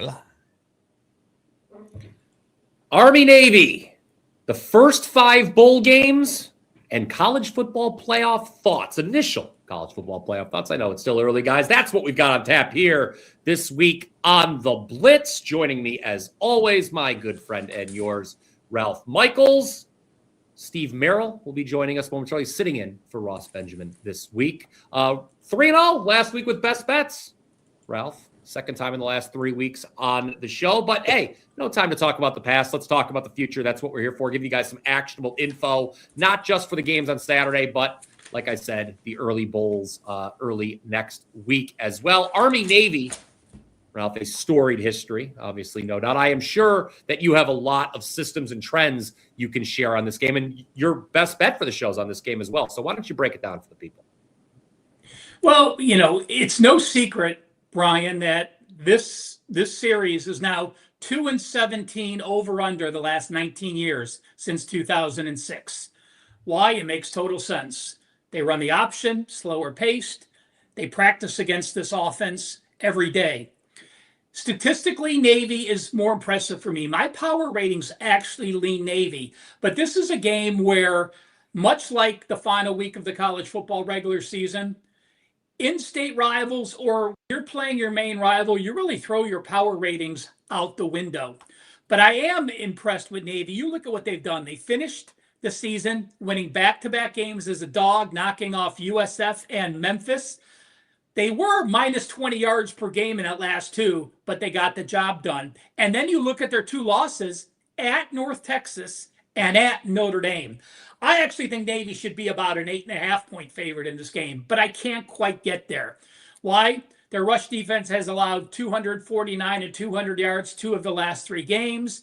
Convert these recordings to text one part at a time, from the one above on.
football. Army-Navy, the first 5 bowl games and college football playoff thoughts. Initial college football playoff thoughts. I know it's still early, guys. That's what we've got on tap here this week on the Blitz. Joining me, as always, my good friend and yours, Ralph Michaels. Steve Merril will be joining us momentarily, sitting in for Ross Benjamin this week. 3-0 last week with best bets. Ralph, second time in the last 3 weeks on the show. But hey, no time to talk about the past. Let's talk about the future. That's what we're here for. Give you guys some actionable info, not just for the games on Saturday, but like I said, the early bowls early next week as well. Army-Navy, Ralph, a storied history, obviously, no doubt. I am sure that you have a lot of systems and trends you can share on this game, and your best bet for the show is on this game as well. So why don't you break it down for the people? Well, it's no secret, Brian, that this series is now 2-17 over under the last 19 years since 2006. Why? It makes total sense. They run the option, slower paced. They practice against this offense every day. Statistically, Navy is more impressive for me. My power ratings actually lean Navy, but this is a game where, much like the final week of the college football regular season, in-state rivals, or you're playing your main rival, you really throw your power ratings out the window. But I am impressed with Navy. You look at what they've done. They finished the season winning back-to-back games as a dog, knocking off USF and Memphis. They were minus 20 yards per game in that last 2, but they got the job done. And then you look at their 2 losses at North Texas and at Notre Dame. I actually think Navy should be about an 8.5-point favorite in this game, but I can't quite get there. Why? Their rush defense has allowed 249 and 200 yards 2 of the last 3 games.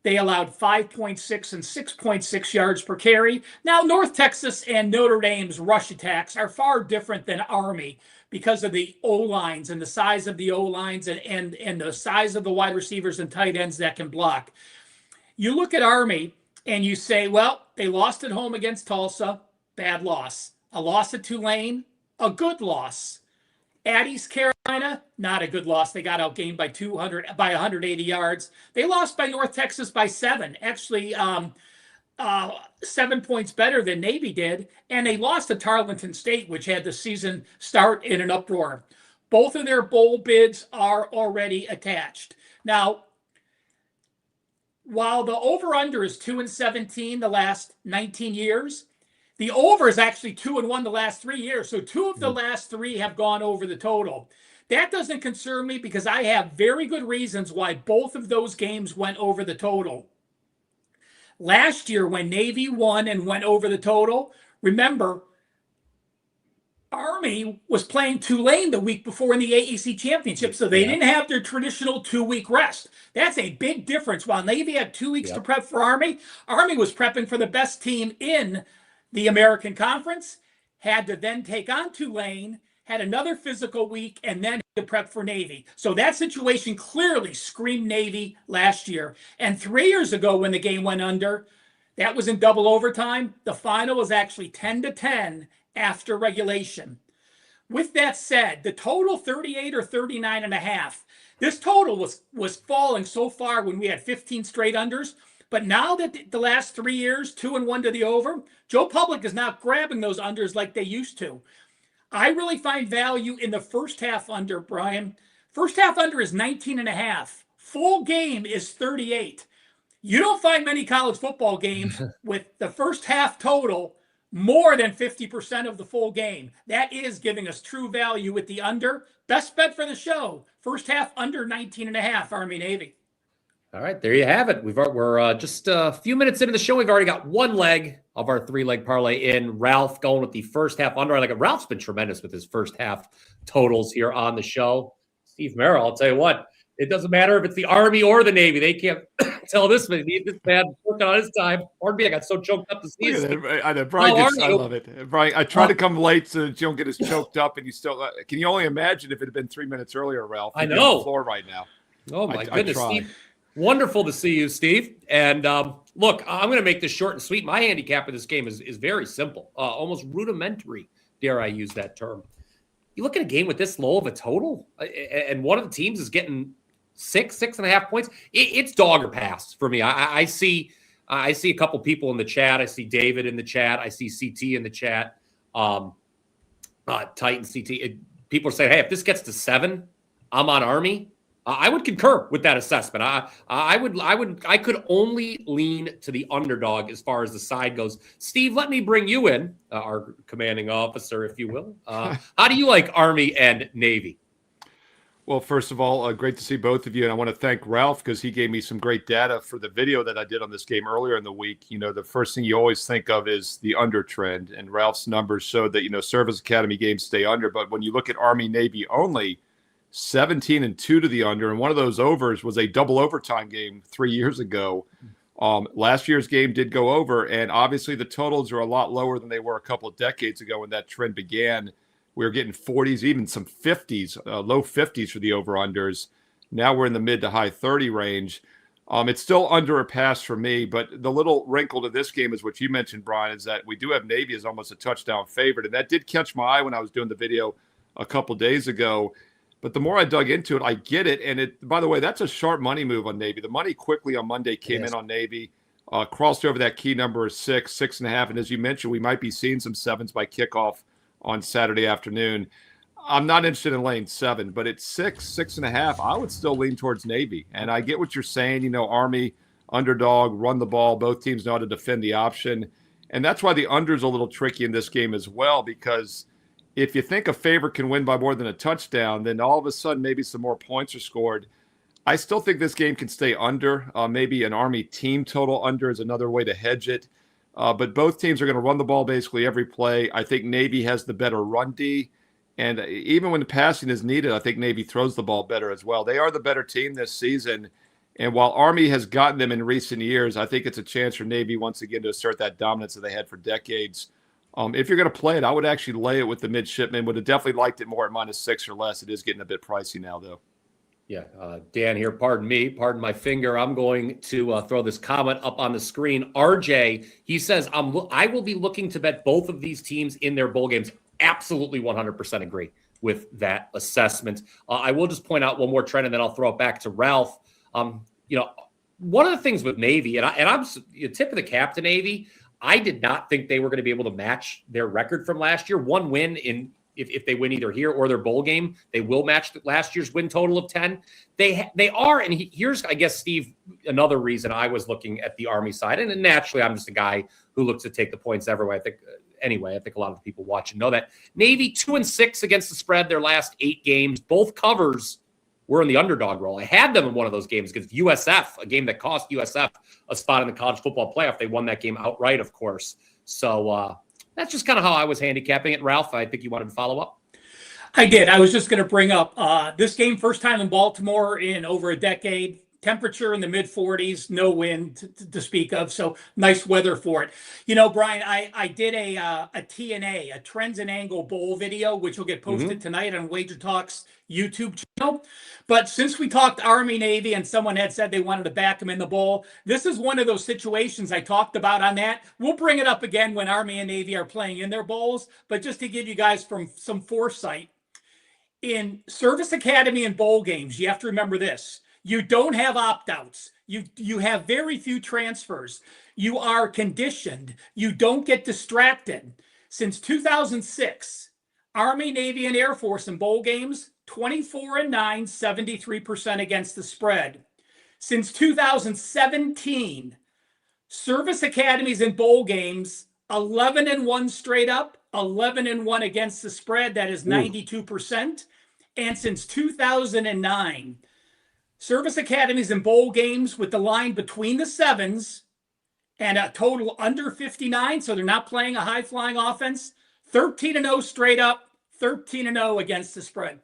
They allowed 5.6 and 6.6 yards per carry. Now, North Texas and Notre Dame's rush attacks are far different than Army because of the O-lines and the size of the O-lines and the size of the wide receivers and tight ends that can block. You look at Army and you say, well, they lost at home against Tulsa, bad loss. A loss at Tulane, a good loss. At East Carolina, not a good loss. They got outgained by 180 yards. They lost by North Texas by 7. Actually, 7 points better than Navy did. And they lost to Tarleton State, which had the season start in an uproar. Both of their bowl bids are already attached. Now, while the over-under is 2-17 the last 19 years, the over is actually 2-1 the last 3 years. So 2 of the last 3 have gone over the total. That doesn't concern me because I have very good reasons why both of those games went over the total. Last year, when Navy won and went over the total, remember, Army was playing Tulane the week before in the AAC championship, so they didn't have their traditional 2-week rest. That's a big difference. While Navy had 2 weeks to prep for Army, Army was prepping for the best team in the American Conference, had to then take on Tulane, had another physical week, and then to prep for Navy. So that situation clearly screamed Navy last year. And 3 years ago when the game went under, that was in double overtime. The final was actually 10-10 after regulation. With that said, the total 38 or 39.5. This total was falling so far when we had 15 straight unders. But now that the last 3 years, 2-1 to the over, Joe Public is not grabbing those unders like they used to. I really find value in the first half under, Brian. First half under is 19.5. Full game is 38. You don't find many college football games with the first half total more than 50% of the full game. That is giving us true value with the under. Best bet for the show. First half under 19.5, Army-Navy. All right, there you have it. We're just a few minutes into the show. We've already got 1 leg of our 3-leg parlay in. Ralph going with the first half under. I like it. Ralph's been tremendous with his first half totals here on the show. Steve Merril, I'll tell you what, it doesn't matter if it's the Army or the Navy. They can't tell this man working on his time. Pardon me, I got so choked up to see it. I know, Brian. I love it, Brian. I try to come late so that you don't get as choked up, and you still. Can you only imagine if it had been 3 minutes earlier, Ralph? I know. On the floor right now. Oh my goodness, Steve. Wonderful to see you, Steve. And look, I'm going to make this short and sweet. My handicap of this game is very simple, almost rudimentary, dare I use that term. You look at a game with this low of a total, and one of the teams is getting six and a half points. It's dog or pass for me. I see a couple people in the chat. I see David in the chat. I see CT in the chat. Titan CT. People are saying, hey, if this gets to 7, I'm on Army. I would concur with that assessment. I could only lean to the underdog as far as the side goes. Steve, let me bring you in, our commanding officer, if you will. How do you like Army and Navy? Well, first of all, great to see both of you. And I want to thank Ralph because he gave me some great data for the video that I did on this game earlier in the week. The first thing you always think of is the under trend. And Ralph's numbers showed that, Service Academy games stay under. But when you look at Army Navy only, 17-2 to the under. And one of those overs was a double overtime game 3 years ago. Last year's game did go over. And obviously the totals are a lot lower than they were a couple of decades ago when that trend began. We were getting 40s, even some 50s, low 50s for the over-unders. Now we're in the mid to high 30 range. It's still under a pass for me, but the little wrinkle to this game is what you mentioned, Brian, is that we do have Navy as almost a touchdown favorite. And that did catch my eye when I was doing the video a couple days ago. But the more I dug into it, I get it. And by the way, that's a sharp money move on Navy. The money quickly on Monday came in on Navy, crossed over that key number of 6.5. And as you mentioned, we might be seeing some 7s by kickoff on Saturday afternoon. I'm not interested in laying 7, but at 6.5, I would still lean towards Navy. And I get what you're saying, Army, underdog, run the ball. Both teams know how to defend the option. And that's why the under is a little tricky in this game as well, because if you think a favorite can win by more than a touchdown, then all of a sudden maybe some more points are scored. I still think this game can stay under. Maybe an Army team total under is another way to hedge it. But both teams are going to run the ball basically every play. I think Navy has the better run D. And even when the passing is needed, I think Navy throws the ball better as well. They are the better team this season. And while Army has gotten them in recent years, I think it's a chance for Navy once again to assert that dominance that they had for decades. If you're going to play it, I would actually lay it with the midshipmen. Would have definitely liked it more at -6 or less. It is getting a bit pricey now, though. Yeah, Dan here, pardon my finger. I'm going to throw this comment up on the screen. RJ, he says, I will be looking to bet both of these teams in their bowl games. Absolutely 100% agree with that assessment. I will just point out one more trend, and then I'll throw it back to Ralph. One of the things with Navy, and I'm tip of the cap to Navy, I did not think they were going to be able to match their record from last year. One win if they win either here or their bowl game, they will match last year's win total of 10. They are, and here's, I guess, Steve, another reason I was looking at the Army side, and naturally I'm just a guy who looks to take the points everywhere. I think a lot of the people watching know that. Navy 2-6 against the spread their last 8 games. Both covers were in the underdog role. I had them in one of those games against USF, a game that cost USF a spot in the college football playoff. They won that game outright, of course. So that's just kind of how I was handicapping it. Ralph, I think you wanted to follow up. I did. I was just going to bring up this game, first time in Baltimore in over a decade. Temperature in the mid 40s, no wind to speak of. So nice weather for it. Brian, I did a TNA, a Trends and Angle Bowl video, which will get posted tonight on WagerTalk's YouTube channel. But since we talked Army, Navy, and someone had said they wanted to back them in the bowl, this is one of those situations I talked about on that. We'll bring it up again when Army and Navy are playing in their bowls. But just to give you guys some foresight, in Service Academy and bowl games, you have to remember this. You don't have opt-outs. You have very few transfers. You are conditioned. You don't get distracted. Since 2006, Army, Navy, and Air Force in bowl games, 24-9, 73% against the spread. Since 2017, Service Academies in bowl games, 11-1 straight up, 11-1 against the spread. That is 92%. And since 2009, Service Academies in bowl games with the line between the 7s and a total under 59, so they're not playing a high-flying offense, 13-0 straight up, 13-0 against the spread.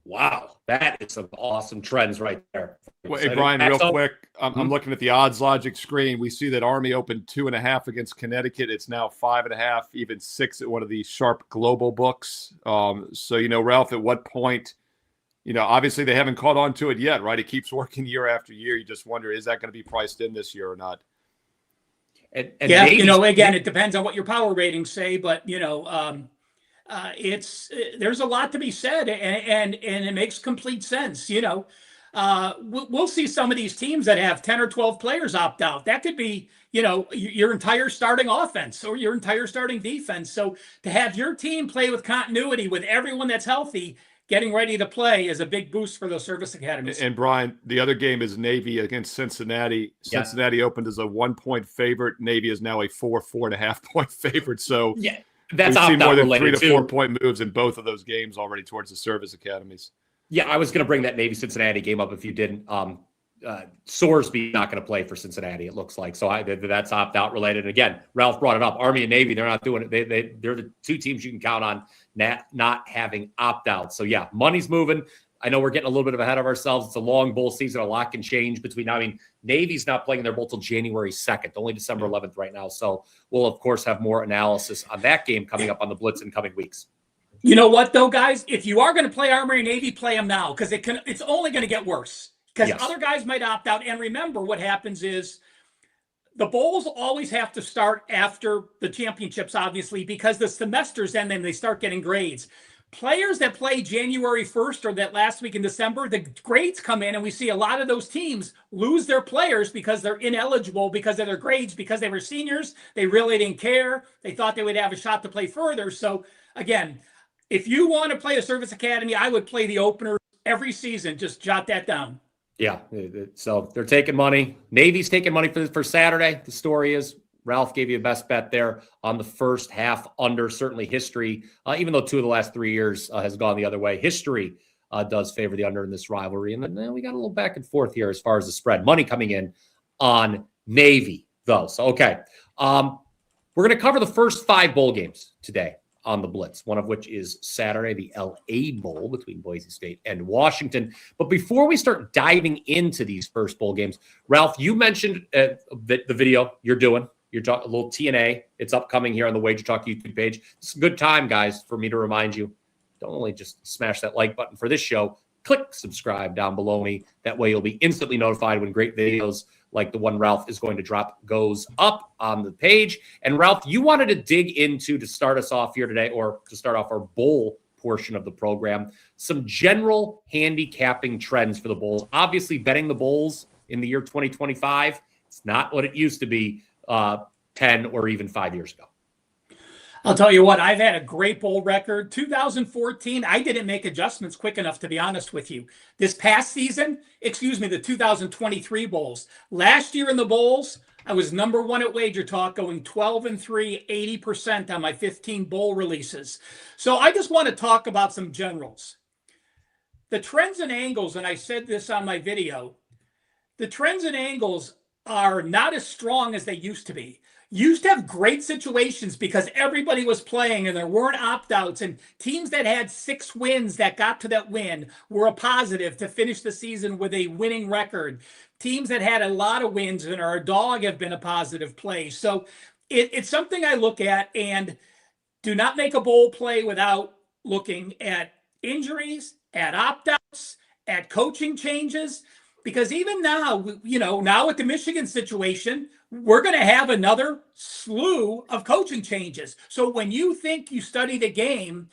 Wow, that is some awesome trends right there. Well, hey, Brian, real quick, I'm looking at the odds logic screen. We see that Army opened 2.5 against Connecticut. It's now 5.5, even 6 at one of these sharp global books. So, Ralph, at what point, obviously they haven't caught on to it yet, right? It keeps working year after year. You just wonder, is that going to be priced in this year or not? And again, it depends on what your power ratings say, but, there's a lot to be said, and it makes complete sense. we'll see some of these teams that have 10 or 12 players opt out. That could be, your entire starting offense or your entire starting defense. So to have your team play with continuity with everyone that's healthy, getting ready to play is a big boost for those service academies. And Brian, the other game is Navy against Cincinnati. Cincinnati opened as a 1-point favorite. Navy is now a 4.5 point favorite. So that's we've seen more than 3 to 4 too. point moves in both of those games already towards the service academies. Yeah, I was going to bring that Navy Cincinnati game up if you didn't. Sorsby not going to play for Cincinnati, it looks like. So that's opt-out related. Again, Ralph brought it up. Army and Navy, they're not doing it. They're the two teams you can count on not having opt-outs. So, yeah, money's moving. I know we're getting a little bit ahead of ourselves. It's a long bowl season. A lot can change between now. I mean, Navy's not playing their bowl till January 2nd, only December 11th right now. So we'll, of course, have more analysis on that game coming up on the Blitz in coming weeks. You know what, though, guys? If you are going to play Army and Navy, play them now because it's only going to get worse. Because other guys might opt out. And remember, what happens is the bowls always have to start after the championships, obviously, because the semesters end and they start getting grades. Players that play January 1st or that last week in December, the grades come in and we see a lot of those teams lose their players because they're ineligible because of their grades, because they were seniors. They really didn't care. They thought they would have a shot to play further. So, again, if you want to play a service academy, I would play the opener every season. Just jot that down. Yeah, so they're taking money. Navy's taking money for Saturday. The story is Ralph gave you a best bet there on the first half under. Certainly history, even though 2 of the last 3 years has gone the other way, history does favor the under in this rivalry. And then we got a little back and forth here as far as the spread. Money coming in on Navy, though. So, okay. We're going to cover the first 5 bowl games today on the Blitz, one of which is Saturday, the LA Bowl between Boise State and Washington. But before we start diving into these first bowl games, Ralph, you mentioned the video you're doing. You're talking a little TNA. It's upcoming here on the WagerTalk YouTube page. It's a good time, guys, for me to remind you. Don't only just smash that like button for this show. Click subscribe down below me. That way you'll be instantly notified when great videos like the one Ralph is going to drop goes up on the page. And Ralph, you wanted to dig into, to start us off here today, or to start off our bowl portion of the program, some general handicapping trends for the bowls. Obviously, betting the bowls in the year 2025, it's not what it used to be 10 or even 5 years ago. I'll tell you what, I've had a great bowl record. 2014, I didn't make adjustments quick enough, to be honest with you. This past season, the 2023 bowls. Last year in the bowls, I was number 1 at WagerTalk, going 12-3, 80% on my 15 bowl releases. So I just want to talk about some generals. The trends and angles, and I said this on my video, the trends and angles are not as strong as they used to be. Used to have great situations because everybody was playing and there weren't opt-outs, and teams that had 6 wins that got to that win were a positive to finish the season with a winning record. Teams that had a lot of wins and are a dog have been a positive play. So it's something I look at, and do not make a bowl play without looking at injuries, at opt-outs, at coaching changes. Because even now, now with the Michigan situation, we're going to have another slew of coaching changes. So when you think you study the game,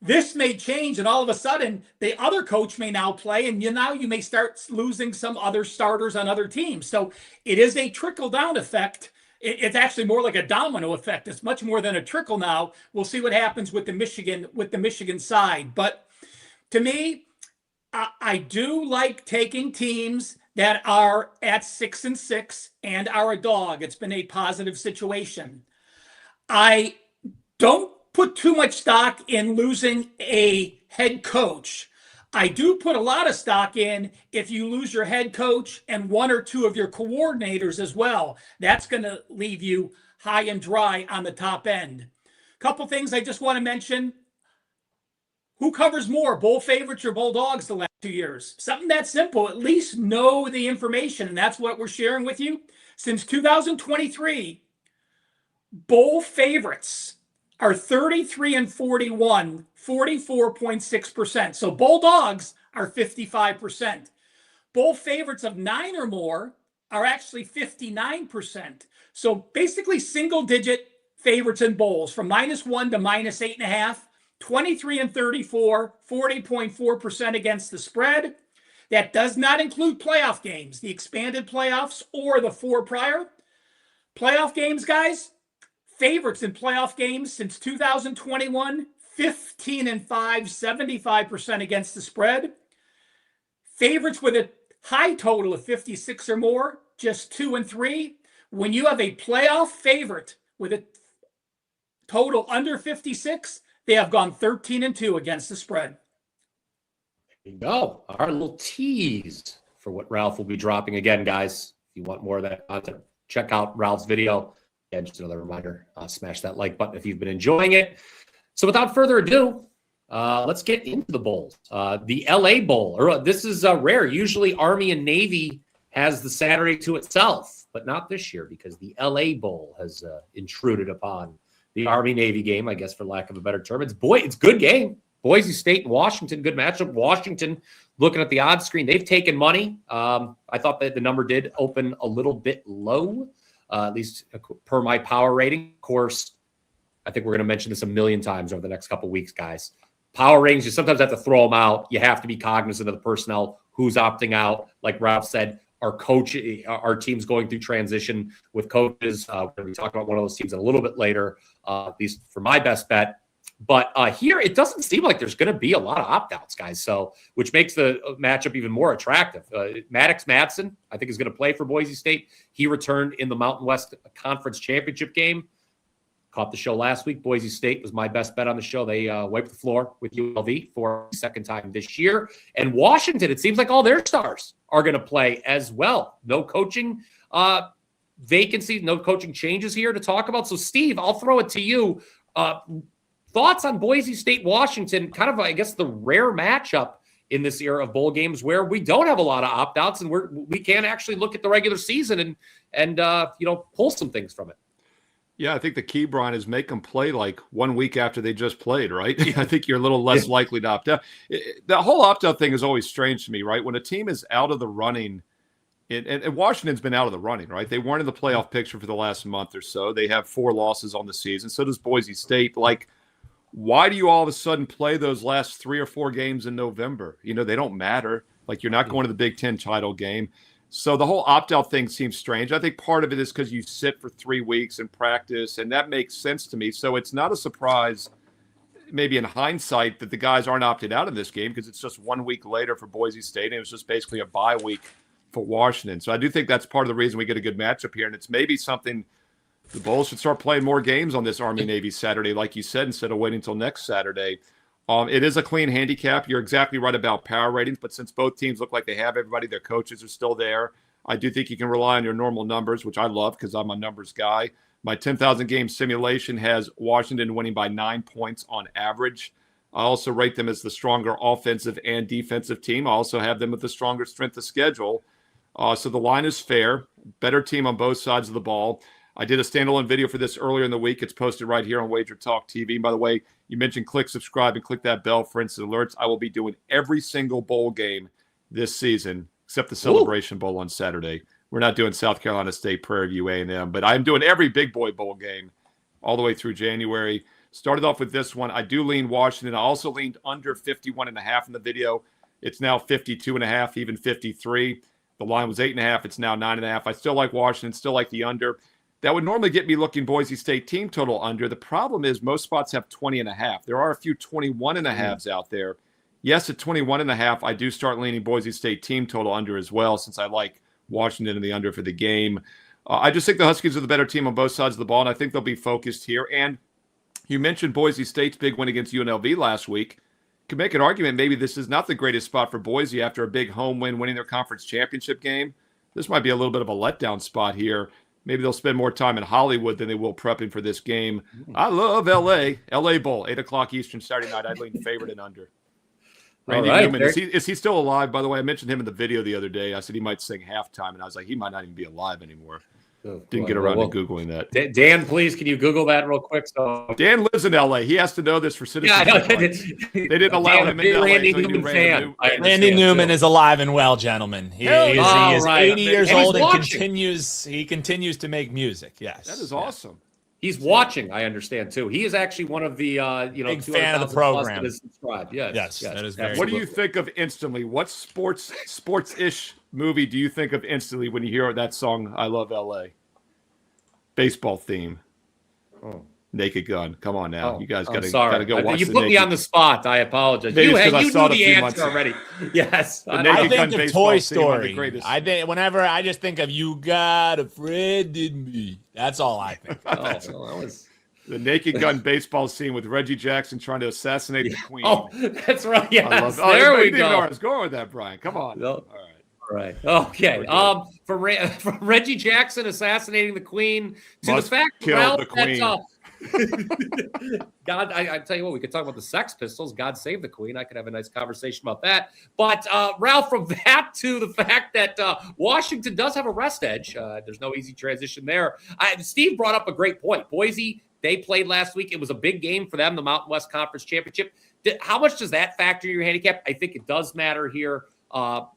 this may change, and all of a sudden, the other coach may now play, and you may start losing some other starters on other teams. So it is a trickle-down effect. It's actually more like a domino effect. It's much more than a trickle now. We'll see what happens with the Michigan side. But to me, I do like taking teams that are at 6-6 and are a dog. It's been a positive situation. I don't put too much stock in losing a head coach. I do put a lot of stock in if you lose your head coach and 1 or 2 of your coordinators as well. That's going to leave you high and dry on the top end. Couple things I just want to mention. Who covers more, bowl favorites or bowl dogs the last 2 years? Something that simple. At least know the information, and that's what we're sharing with you. Since 2023, bowl favorites are 33-41, 44.6%. So bowl dogs are 55%. Bowl favorites of 9 or more are actually 59%. So basically single-digit favorites in bowls from -1 to -8.5. 23-34, 40.4% against the spread. That does not include playoff games, the expanded playoffs or the 4 prior. Playoff games, guys, favorites in playoff games since 2021, 15-5, 75% against the spread. Favorites with a high total of 56 or more, just 2-3. When you have a playoff favorite with a total under 56, they have gone 13-2 against the spread. There you go. Our little tease for what Ralph will be dropping again, guys. If you want more of that content, check out Ralph's video. Again, just another reminder, smash that like button if you've been enjoying it. So without further ado, let's get into the bowls. The LA Bowl, this is rare. Usually Army and Navy has the Saturday to itself, but not this year because the LA Bowl has intruded upon the Army-Navy game, I guess for lack of a better term. It's a good game. Boise State and Washington, good matchup. Washington, looking at the odds screen, they've taken money. I thought that the number did open a little bit low, at least per my power rating. Of course, I think we're going to mention this a million times over the next couple of weeks, guys. Power ratings, you sometimes have to throw them out. You have to be cognizant of the personnel, who's opting out. Like Ralph said, our team's going through transition with coaches. We're going to be talking about one of those teams a little bit later, at least for my best bet. But here, it doesn't seem like there's going to be a lot of opt-outs, guys. So, which makes the matchup even more attractive. Maddox Madsen, I think, is going to play for Boise State. He returned in the Mountain West Conference Championship game. Caught the show last week. Boise State was my best bet on the show. They wiped the floor with ULV for the second time this year. And Washington, it seems like all their stars are going to play as well. No coaching vacancy, no coaching changes here to talk about. So, Steve, I'll throw it to you. Thoughts on Boise State, Washington, kind of, I guess, the rare matchup in this era of bowl games where we don't have a lot of opt-outs and we can actually look at the regular season and pull some things from it. Yeah, I think the key, Brian, is make them play like 1 week after they just played, right? I think you're a little less likely to opt out. The whole opt-out thing is always strange to me, right? When a team is out of the running, and Washington's been out of the running, right? They weren't in the playoff picture for the last month or so. They have 4 losses on the season. So does Boise State. Like, why do you all of a sudden play those last 3 or 4 games in November? They don't matter. Like, you're not going to the Big Ten title game. So the whole opt-out thing seems strange. I think part of it is because you sit for 3 weeks and practice, and that makes sense to me. So it's not a surprise, maybe in hindsight, that the guys aren't opted out of this game because it's just 1 week later for Boise State, and it was just basically a bye week for Washington. So I do think that's part of the reason we get a good matchup here, and it's maybe something the Bulls should start playing more games on this Army-Navy Saturday, like you said, instead of waiting until next Saturday. It is a clean handicap. You're exactly right about power ratings, but since both teams look like they have everybody, their coaches are still there, I do think you can rely on your normal numbers, which I love because I'm a numbers guy. My 10,000 game simulation has Washington winning by 9 points on average. I also rate them as the stronger offensive and defensive team. I also have them with the stronger strength of schedule. So the line is fair. Better team on both sides of the ball. I did a standalone video for this earlier in the week. It's posted right here on WagerTalk TV. And by the way, you mentioned click subscribe and click that bell for instant alerts. I will be doing every single bowl game this season, except the Celebration Bowl on Saturday. We're not doing South Carolina State, Prairie View, A&M, but I'm doing every big boy bowl game all the way through January. Started off with this one. I do lean Washington. I also leaned under 51.5 in the video. It's now 52.5, even 53. The line was 8.5. It's now 9.5. I still like Washington, still like the under. That would normally get me looking Boise State team total under. The problem is most spots have 20.5. There are a few 21.5s out there. Yes, at 21.5, I do start leaning Boise State team total under as well, since I like Washington in the under for the game. I just think the Huskies are the better team on both sides of the ball, and I think they'll be focused here. And you mentioned Boise State's big win against UNLV last week. Could make an argument maybe this is not the greatest spot for Boise after a big home win, winning their conference championship game. This might be a little bit of a letdown spot here. Maybe they'll spend more time in Hollywood than they will prepping for this game. I love L.A. L.A. Bowl, 8 o'clock Eastern Saturday night. I'd lean favorite and under. Randy Newman, is he still alive? By the way, I mentioned him in the video the other day. I said he might sing halftime, and I was like, he might not even be alive anymore. Didn't get around to Googling that. Dan, please, can you Google that real quick? Dan lives in L.A. He has to know this for citizenship. Yeah, I know. They didn't allow him in L.A. Randy Newman fan. Randy Newman is alive and well, gentlemen. He is 80 years old and continues to make music. Yes. That is awesome. He's watching, I understand, too. He is actually one of the, Big fan of the 200,000 plus program. that is subscribed. Yes, that is very What do you absolutely. think of instantly? What sports-ish movie do you think of instantly when you hear that song, I Love L.A.? Baseball theme. Oh. Naked Gun. Come on now. You guys got to go watch You the put me Naked on the spot. I apologize. Maybe You, it's 'cause I you saw knew it a the few answer months already. Yes. The I Naked Gun think of baseball Toy team, one of the Story. greatest. Whenever I just think of You Got a Friend in Me. That's all I think. That was... The Naked Gun baseball scene with Reggie Jackson trying to assassinate the Queen. Oh, that's right. Yes. I love, There we you didn't even know go. where I was going with that, Brian. Come on. No. All right. All right. Okay. From Reggie Jackson assassinating the Queen to Must the fact, kill Ralph, the Queen. God, I tell you what, we could talk about the Sex Pistols. God save the Queen. I could have a nice conversation about that. But Ralph, from that to the fact that Washington does have a rest edge, there's no easy transition there. Steve brought up a great point. Boise, they played last week. It was a big game for them, the Mountain West Conference Championship. How much does that factor in your handicap? I think it does matter here. For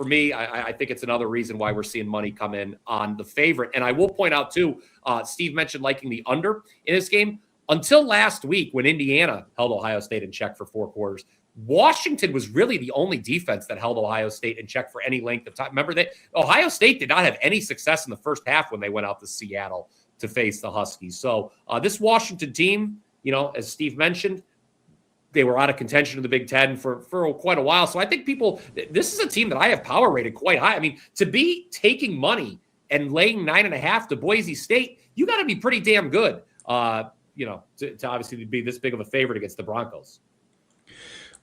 me, I think it's another reason why we're seeing money come in on the favorite. And I will point out, too, Steve mentioned liking the under in this game. Until last week, when Indiana held Ohio State in check for 4 quarters, Washington was really the only defense that held Ohio State in check for any length of time. Remember that Ohio State did not have any success in the first half when they went out to Seattle to face the Huskies. So this Washington team, as Steve mentioned, they were out of contention in the Big Ten for quite a while. So I think this is a team that I have power rated quite high. I mean, to be taking money and laying 9.5 to Boise State, you got to be pretty damn good, to obviously be this big of a favorite against the Broncos.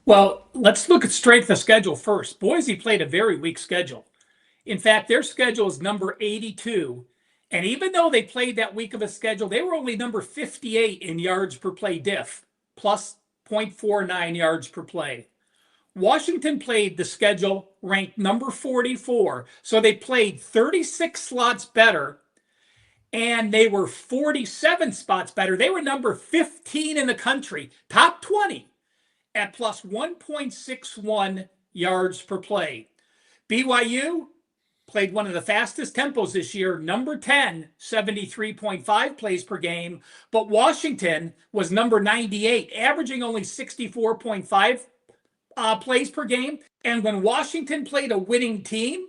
Well, let's look at strength of schedule first. Boise played a very weak schedule. In fact, their schedule is number 82. And even though they played that weak of a schedule, they were only number 58 in yards per play diff, plus 0.49 yards per play. Washington played the schedule ranked number 44. So they played 36 slots better, and they were 47 spots better. They were number 15 in the country, top 20, at plus 1.61 yards per play. BYU played one of the fastest tempos this year, number 10, 73.5 plays per game. But Washington was number 98, averaging only 64.5 plays per game. And when Washington played a winning team,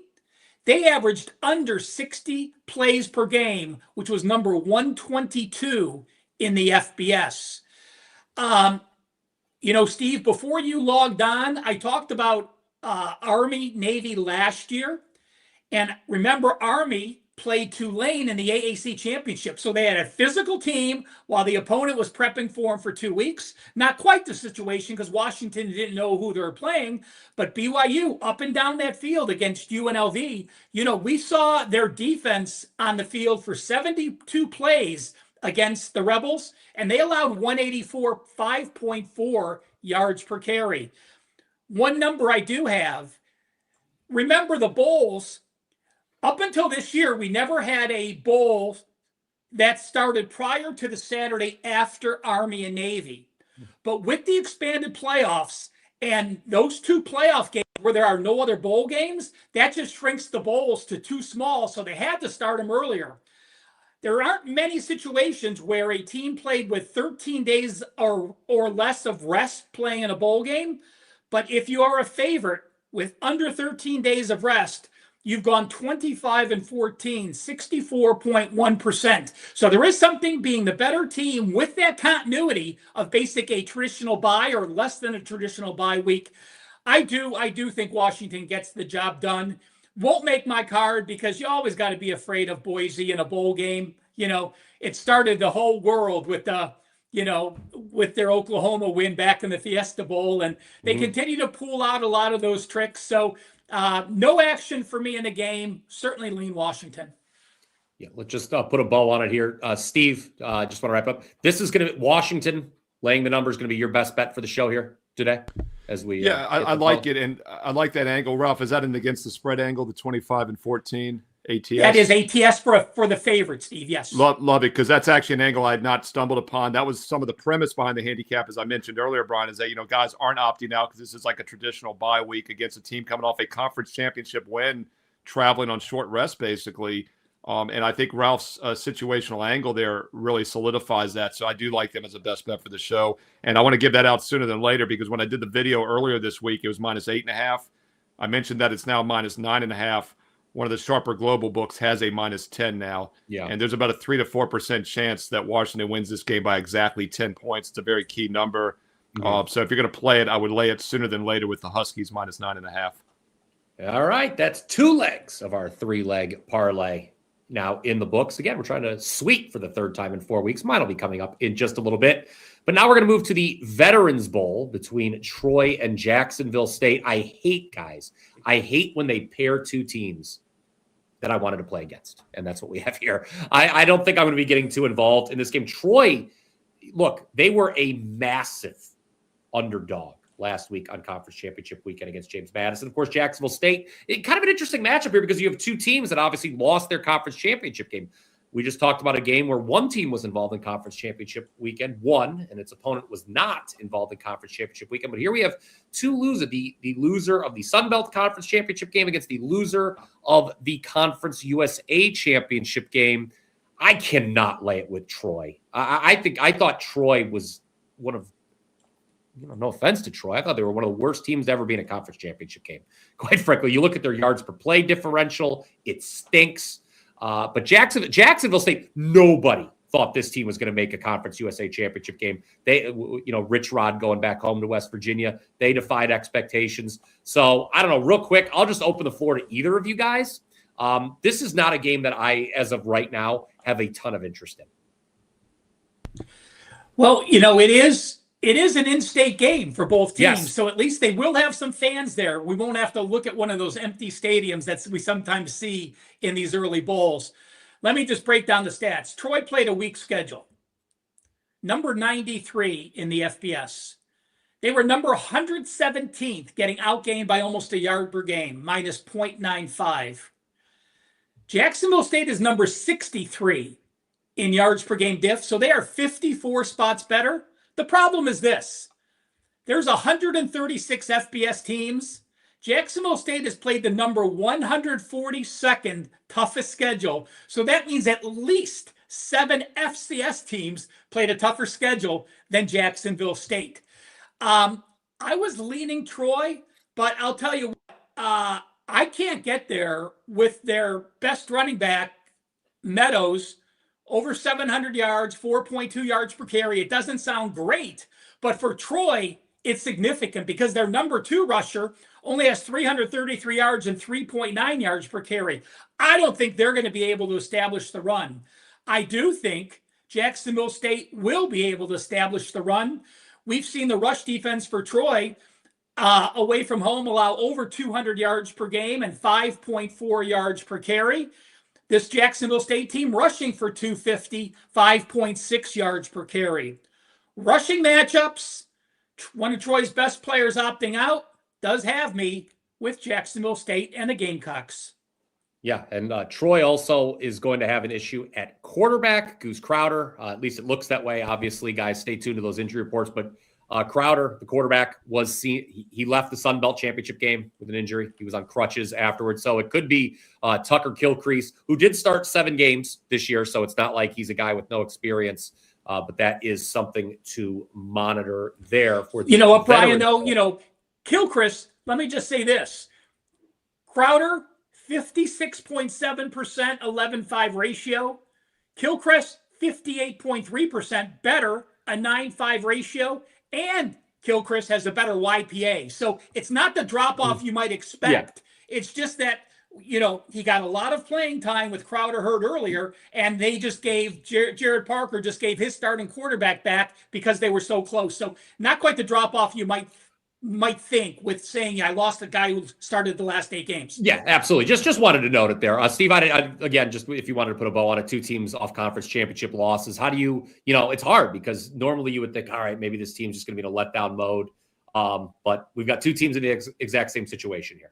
they averaged under 60 plays per game, which was number 122 in the FBS. Steve, before you logged on, I talked about Army-Navy last year. And remember, Army played Tulane in the AAC championship. So they had a physical team while the opponent was prepping for them for 2 weeks. Not quite the situation because Washington didn't know who they were playing. But BYU up and down that field against UNLV, we saw their defense on the field for 72 plays against the Rebels, and they allowed 184, 5.4 yards per carry. One number I do have, remember the bowls. Up until this year, we never had a bowl that started prior to the Saturday after Army and Navy. But with the expanded playoffs and those 2 playoff games where there are no other bowl games, that just shrinks the bowls to too small, so they had to start them earlier. There aren't many situations where a team played with 13 days or less of rest playing in a bowl game. But if you are a favorite with under 13 days of rest, you've gone 25-14, 64.1%. So there is something being the better team with that continuity of a traditional bye or less than a traditional bye week. I do think Washington gets the job done. Won't make my card because you always got to be afraid of Boise in a bowl game. It started the whole world with with their Oklahoma win back in the Fiesta Bowl, and they continue to pull out a lot of those tricks. So no action for me in the game. Certainly lean Washington. Yeah, let's just put a bow on it here. Steve, just want to wrap up. This is going to be Washington laying the number is going to be your best bet for the show here today. As we I like it, and I like that angle. Ralph, is that an against the spread angle, the 25-14 ATS? That is ATS for the favorite, Steve. Yes, love it, because that's actually an angle I had not stumbled upon. That was some of the premise behind the handicap, as I mentioned earlier, Brian, is that guys aren't opting out because this is like a traditional bye week against a team coming off a conference championship win, traveling on short rest, basically. And I think Ralph's situational angle there really solidifies that. So I do like them as a best bet for the show. And I want to give that out sooner than later because when I did the video earlier this week, it was -8.5. I mentioned that it's now -9.5. One of the sharper global books has a -10 now. Yeah. And there's about a 3 to 4% chance that Washington wins this game by exactly 10 points. It's a very key number. So if you're going to play it, I would lay it sooner than later with the Huskies -9.5. All right. That's 2 legs of our 3-leg parlay now in the books. Again, we're trying to sweep for the 3rd time in 4 weeks. Mine will be coming up in just a little bit. But now we're going to move to the Veterans Bowl between Troy and Jacksonville State. I hate when they pair 2 teams that I wanted to play against. And that's what we have here. I don't think I'm going to be getting too involved in this game. Troy, look, they were a massive underdog last week on Conference Championship weekend against James Madison. Of course, Jacksonville State, kind of an interesting matchup here because you have 2 teams that obviously lost their Conference Championship game. We just talked about a game where one team was involved in Conference Championship weekend, won, and its opponent was not involved in Conference Championship weekend. But here we have 2 losers, the loser of the Sun Belt Conference Championship game against the loser of the Conference USA Championship game. I cannot lay it with Troy. I thought Troy was one of, no offense to Troy, I thought they were one of the worst teams to ever be in a conference championship game. Quite frankly, you look at their yards per play differential, it stinks. But Jacksonville State, nobody thought this team was going to make a Conference USA Championship game. They, Rich Rod going back home to West Virginia, they defied expectations. So I don't know, real quick, I'll just open the floor to either of you guys. This is not a game that I, as of right now, have a ton of interest in. Well, it is an in-state game for both teams, Yes. so at least they will have some fans there. We won't have to look at one of those empty stadiums that we sometimes see in these early bowls. Let me just break down the stats. Troy played a weak schedule. Number 93 in the FBS. They were number 117th, getting outgained by almost a yard per game, -0.95. Jacksonville State is number 63 in yards per game diff, so they are 54 spots better. The problem is this. There's 136 FBS teams. Jacksonville State has played the number 142nd toughest schedule. So that means at least 7 FCS teams played a tougher schedule than Jacksonville State. I was leaning Troy, but I'll tell you what, I can't get there with their best running back, Meadows, over 700 yards, 4.2 yards per carry. It doesn't sound great, but for Troy, it's significant because their number 2 rusher only has 333 yards and 3.9 yards per carry. I don't think they're going to be able to establish the run. I do think Jacksonville State will be able to establish the run. We've seen the rush defense for Troy away from home allow over 200 yards per game and 5.4 yards per carry. This Jacksonville State team rushing for 250, 5.6 yards per carry. Rushing matchups, one of Troy's best players opting out, does have me with Jacksonville State and the Gamecocks. Yeah, and Troy also is going to have an issue at quarterback, Goose Crowder. At least it looks that way. Obviously, guys, stay tuned to those injury reports. But Crowder, the quarterback, was seen. He left the Sun Belt Championship game with an injury. He was on crutches afterwards. So it could be Tucker Kilcrease, who did start 7 games this year. So it's not like he's a guy with no experience. But that is something to monitor there. For the what, Brian, though, Kilcrease, let me just say this. Crowder, 56.7%, 11.5 ratio. Kilcrease, 58.3%, better, a 9.5 ratio. And Kilcrease has a better YPA. So it's not the drop-off you might expect. Yeah. It's just that, he got a lot of playing time with Crowder hurt earlier, and they just gave, Jared Parker just gave his starting quarterback back because they were so close. So not quite the drop-off you might think with saying, I lost a guy who started the last 8 games. Yeah, absolutely. Just wanted to note it there. Steve, again, just if you wanted to put a bow on it, 2 teams off conference championship losses. How do you, it's hard because normally you would think, all right, maybe this team's just going to be in a letdown mode. But we've got 2 teams in the exact same situation here.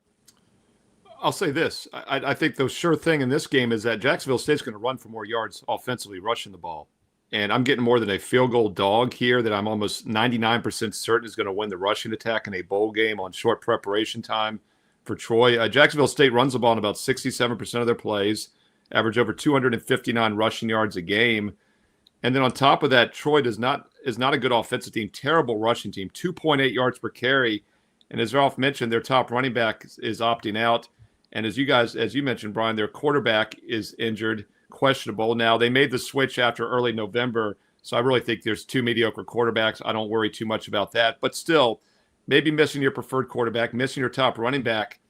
I'll say this. I think the sure thing in this game is that Jacksonville State's going to run for more yards offensively, rushing the ball. And I'm getting more than a field goal dog here that I'm almost 99% certain is going to win the rushing attack in a bowl game on short preparation time for Troy. Jacksonville State runs the ball in about 67% of their plays. average over 259 rushing yards a game. And then on top of that, Troy is not a good offensive team, terrible rushing team, 2.8 yards per carry. And as Ralph mentioned, their top running back is opting out. And as you mentioned, Brian, their quarterback is injured, questionable. Now, they made the switch after early November, so I really think there's two mediocre quarterbacks. I don't worry too much about that. But still, maybe missing your preferred quarterback, missing your top running back,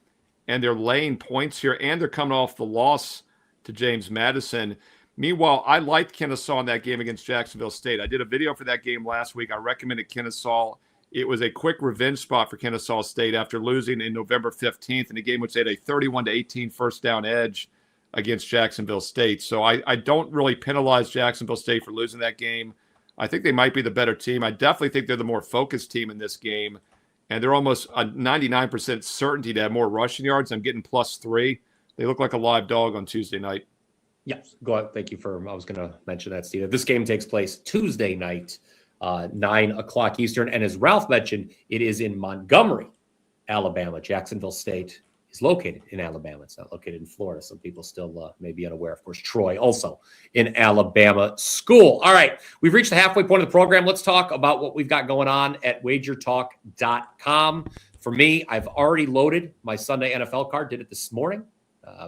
and they're laying points here, and they're coming off the loss to James Madison. Meanwhile, I liked Kennesaw in that game against Jacksonville State. I did a video for that game last week. I recommended Kennesaw. It was a quick revenge spot for Kennesaw State after losing in November 15th in a game which they had a 31-18 first down edge against Jacksonville State. So I don't really penalize Jacksonville State for losing that game. I think they might be the better team. I definitely think they're the more focused team in this game. And they're almost a 99% certainty to have more rushing yards. I'm getting +3. They look like a live dog on Tuesday night. Yes, go ahead. Thank you I was going to mention that, Steve. This game takes place Tuesday night, 9 o'clock Eastern. And as Ralph mentioned, it is in Montgomery, Alabama. Jacksonville State is located in Alabama. It's not located in Florida. Some people still may be unaware. Of course, Troy also in Alabama school. All right, we've reached the halfway point of the program. Let's talk about what we've got going on at WagerTalk.com. For me, I've already loaded my Sunday NFL card. Did it this morning.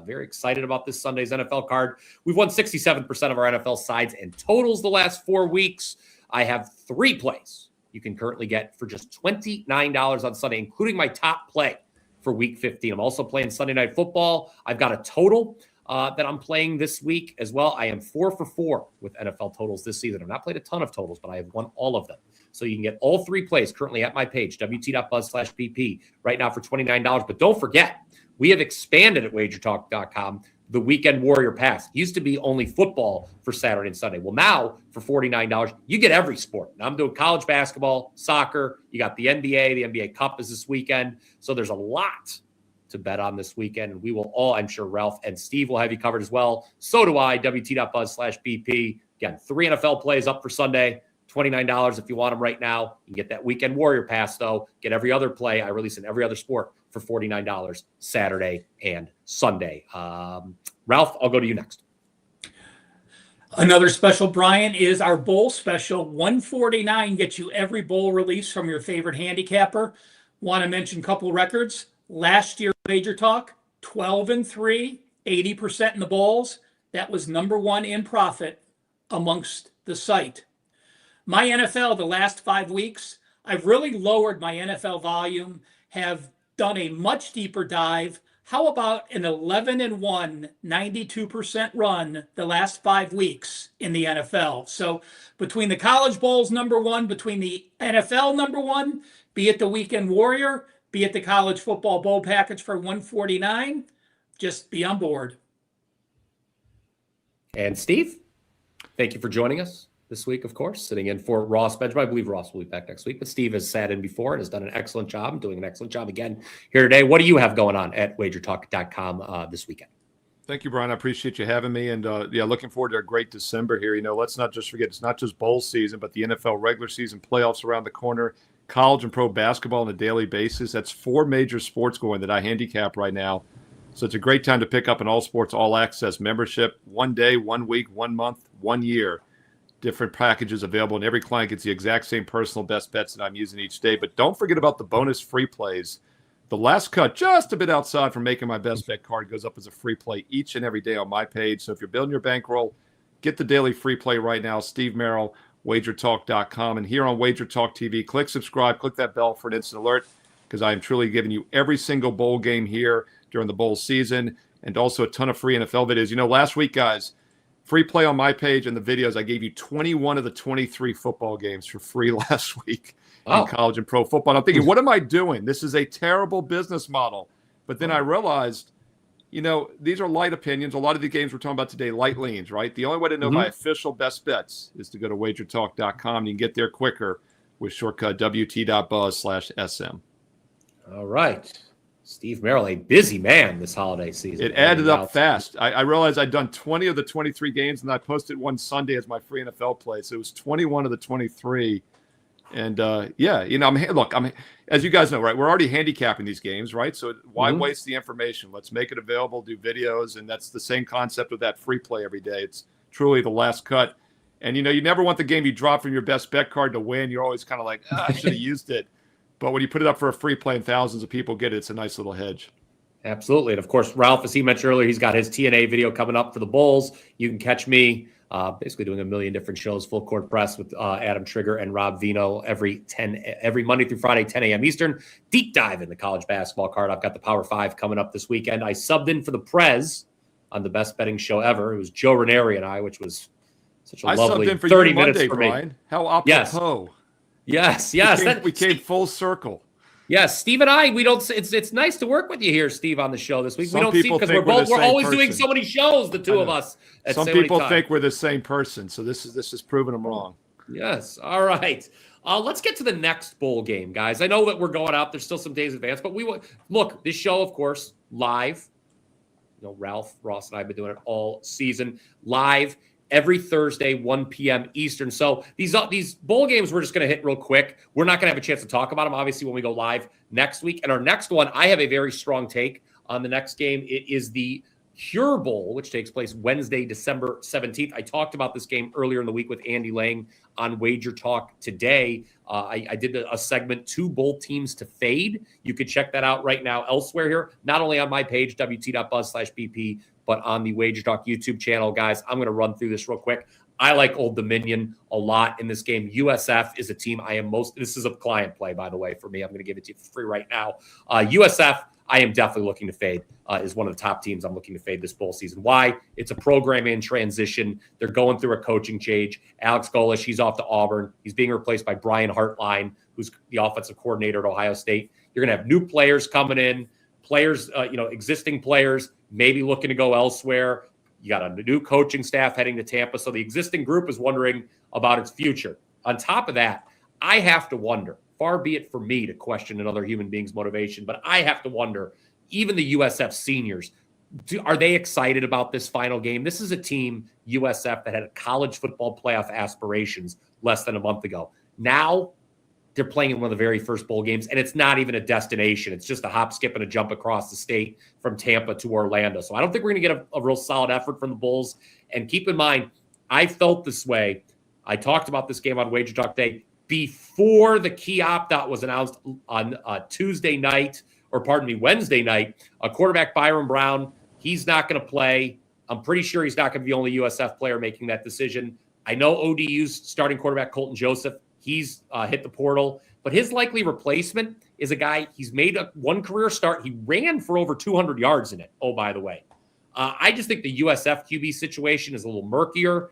Very excited about this Sunday's NFL card. We've won 67% of our NFL sides and totals the last 4 weeks. I have 3 plays you can currently get for just $29 on Sunday, including my top play for Week 15. I'm also playing Sunday Night Football. I've got a total that I'm playing this week as well. I am 4 for 4 with NFL totals this season. I've not played a ton of totals, but I have won all of them. So you can get all 3 plays currently at my page, wt.buzz/pp, right now for $29. But don't forget, we have expanded at WagerTalk.com the Weekend Warrior Pass. It used to be only football for Saturday and Sunday. Well, now for $49, you get every sport. Now I'm doing college basketball, soccer. You got the NBA. The NBA Cup is this weekend. So there's a lot to bet on this weekend. And we will all, I'm sure Ralph and Steve will have you covered as well. So do I, wt.buzz/pp. Again, 3 NFL plays up for Sunday. $29 if you want them right now. You can get that Weekend Warrior Pass, though. Get every other play I release in every other sport for $49 Saturday and Sunday. Ralph, I'll go to you next. Another special, Brian, is our bowl special. $149 gets you every bowl release from your favorite handicapper. Want to mention a couple records. Last year, Wager Talk, 12-3, 80% in the bowls. That was number 1 in profit amongst the site. My NFL, the last 5 weeks, I've really lowered my NFL volume, have done a much deeper dive. How about an 11-1, 92% run the last 5 weeks in the NFL? So between the college bowls, number 1, between the NFL, number 1, be it the Weekend Warrior, be it the college football bowl package for $149, just be on board. And Steve, thank you for joining us this week, of course, sitting in for Ross Benjamin. I believe Ross will be back next week, but Steve has sat in before and has done an excellent job, doing an excellent job again here today. What do you have going on at WagerTalk.com this weekend? Thank you, Brian. I appreciate you having me. And looking forward to a great December here. Let's not just forget, it's not just bowl season, but the NFL regular season playoffs around the corner, college and pro basketball on a daily basis. That's 4 major sports going that I handicap right now. So it's a great time to pick up an all sports, all access membership. 1 day, 1 week, 1 month, 1 year. Different packages available, and every client gets the exact same personal best bets that I'm using each day. But don't forget about the bonus free plays. The last cut, just a bit outside from making my best bet card, goes up as a free play each and every day on my page. So if you're building your bankroll, get the daily free play right now. Steve Merril, WagerTalk.com. And here on WagerTalk TV, click subscribe, click that bell for an instant alert, because I am truly giving you every single bowl game here during the bowl season, and also a ton of free NFL videos. Last week, guys, free play on my page and the videos, I gave you 21 of the 23 football games for free last week in college and pro football. And I'm thinking, what am I doing? This is a terrible business model. But then I realized, these are light opinions. A lot of the games we're talking about today, light leans, right? The only way to know my official best bets is to go to WagerTalk.com. You can get there quicker with shortcut wt.buzz/SM. All right. Steve Merril, a busy man this holiday season. It added up fast. I realized I'd done 20 of the 23 games, and I posted one Sunday as my free NFL play. So it was 21 of the 23 And yeah, I'm as you guys know, right? We're already handicapping these games, right? So why waste the information? Let's make it available, do videos, and that's the same concept of that free play every day. It's truly the last cut. And you never want the game you drop from your best bet card to win. You're always kind of like, I should have used it. But when you put it up for a free play and thousands of people get it, it's a nice little hedge. Absolutely. And of course, Ralph, as he mentioned earlier, he's got his TNA video coming up for the Bulls. You can catch me basically doing a million different shows, Full Court Press with Adam Trigger and Rob Vino every Monday through Friday, 10 a.m. Eastern. Deep dive in the college basketball card. I've got the Power 5 coming up this weekend. I subbed in for the Prez on the best betting show ever. It was Joe Ranieri and I, which was such a lovely 30 minutes for me. Brian. How apropos. Yes. We came full circle. Yes, Steve and I, we don't. It's nice to work with you here, Steve, on the show this week. Some we don't see people because think we're always person. doing so many shows, the two of us. Some people think we're the same person, so this is proving them wrong. Yes. All right. Let's get to the next bowl game, guys. I know that we're going out. There's still some days in advance, but look. This show, of course, live. Ralph, Ross, and I have been doing it all season live. Every Thursday, 1 p.m. Eastern. So these bowl games we're just going to hit real quick. We're not going to have a chance to talk about them, obviously, when we go live next week. And our next one, I have a very strong take on the next game. It is the Cure Bowl, which takes place Wednesday, December 17th. I talked about this game earlier in the week with Andy Lang on WagerTalk today. I did a segment, 2 bowl teams to fade. You could check that out right now elsewhere here, not only on my page, wt.buzz/BP, but on the WagerTalk YouTube channel. Guys, I'm going to run through this real quick. I like Old Dominion a lot in this game. USF is a team this is a client play, by the way, for me. I'm going to give it to you for free right now. USF, I am definitely looking to fade, is one of the top teams I'm looking to fade this bowl season. Why? It's a program in transition. They're going through a coaching change. Alex Golish, he's off to Auburn. He's being replaced by Brian Hartline, who's the offensive coordinator at Ohio State. You're going to have new players coming in, existing players, maybe looking to go elsewhere. You got a new coaching staff heading to Tampa. So the existing group is wondering about its future. On top of that, I have to wonder, far be it for me to question another human being's motivation, but I have to wonder, even the USF seniors, are they excited about this final game? This is a team, USF, that had college football playoff aspirations less than a month ago. Now they're playing in one of the very first bowl games, and it's not even a destination. It's just a hop, skip, and a jump across the state from Tampa to Orlando. So I don't think we're going to get a real solid effort from the Bulls. And keep in mind, I felt this way. I talked about this game on WagerTalk Day before the key opt-out was announced on Wednesday night. Quarterback Byron Brown, he's not going to play. I'm pretty sure he's not going to be the only USF player making that decision. I know ODU's starting quarterback Colton Joseph, he's hit the portal, but his likely replacement is a guy, he's made one career start. He ran for over 200 yards in it. Oh, by the way, I just think the USF QB situation is a little murkier.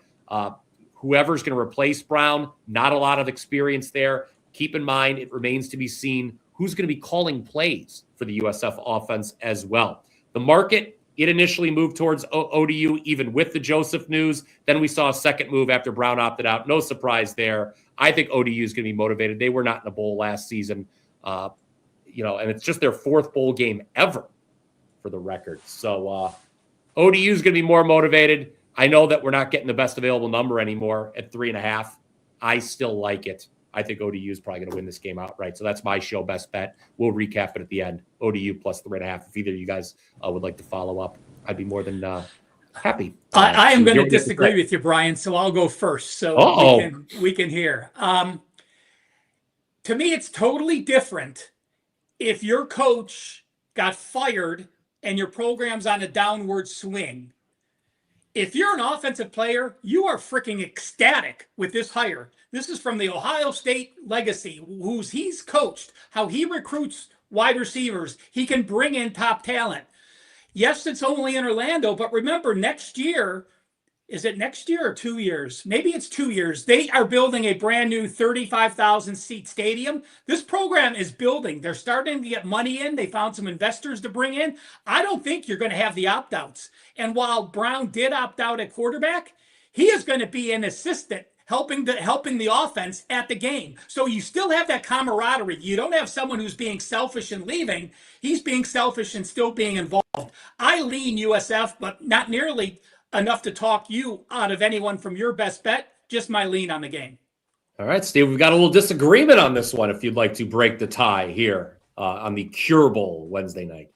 Whoever's going to replace Brown, not a lot of experience there. Keep in mind, it remains to be seen who's going to be calling plays for the USF offense as well. The market, it initially moved towards ODU, even with the Joseph news. Then we saw a second move after Brown opted out. No surprise there. I think ODU is going to be motivated. They were not in a bowl last season, and it's just their 4th bowl game ever for the record. So ODU is going to be more motivated. I know that we're not getting the best available number anymore at 3.5. I still like it. I think ODU is probably going to win this game outright. So that's my show best bet. We'll recap it at the end. ODU plus 3.5. If either of you guys would like to follow up, I'd be more than happy. I am going to disagree with you, Brian. So I'll go first. So we can hear. To me, it's totally different if your coach got fired and your program's on a downward swing. If you're an offensive player, you are freaking ecstatic with this hire. This is from the Ohio State legacy, he's coached, how he recruits wide receivers. He can bring in top talent. Yes, it's only in Orlando, but remember, next year, is it next year or 2 years? Maybe it's 2 years. They are building a brand new 35,000 seat stadium. This program is building. They're starting to get money in. They found some investors to bring in. I don't think you're going to have the opt-outs. And while Brown did opt out at quarterback, he is going to be an assistant helping the offense at the game. So you still have that camaraderie. You don't have someone who's being selfish and leaving. He's being selfish and still being involved. I lean USF, but not nearly enough to talk you out of anyone from your best bet. Just my lean on the game. All right, Steve, we've got a little disagreement on this one if you'd like to break the tie here on the Cure Bowl Wednesday night.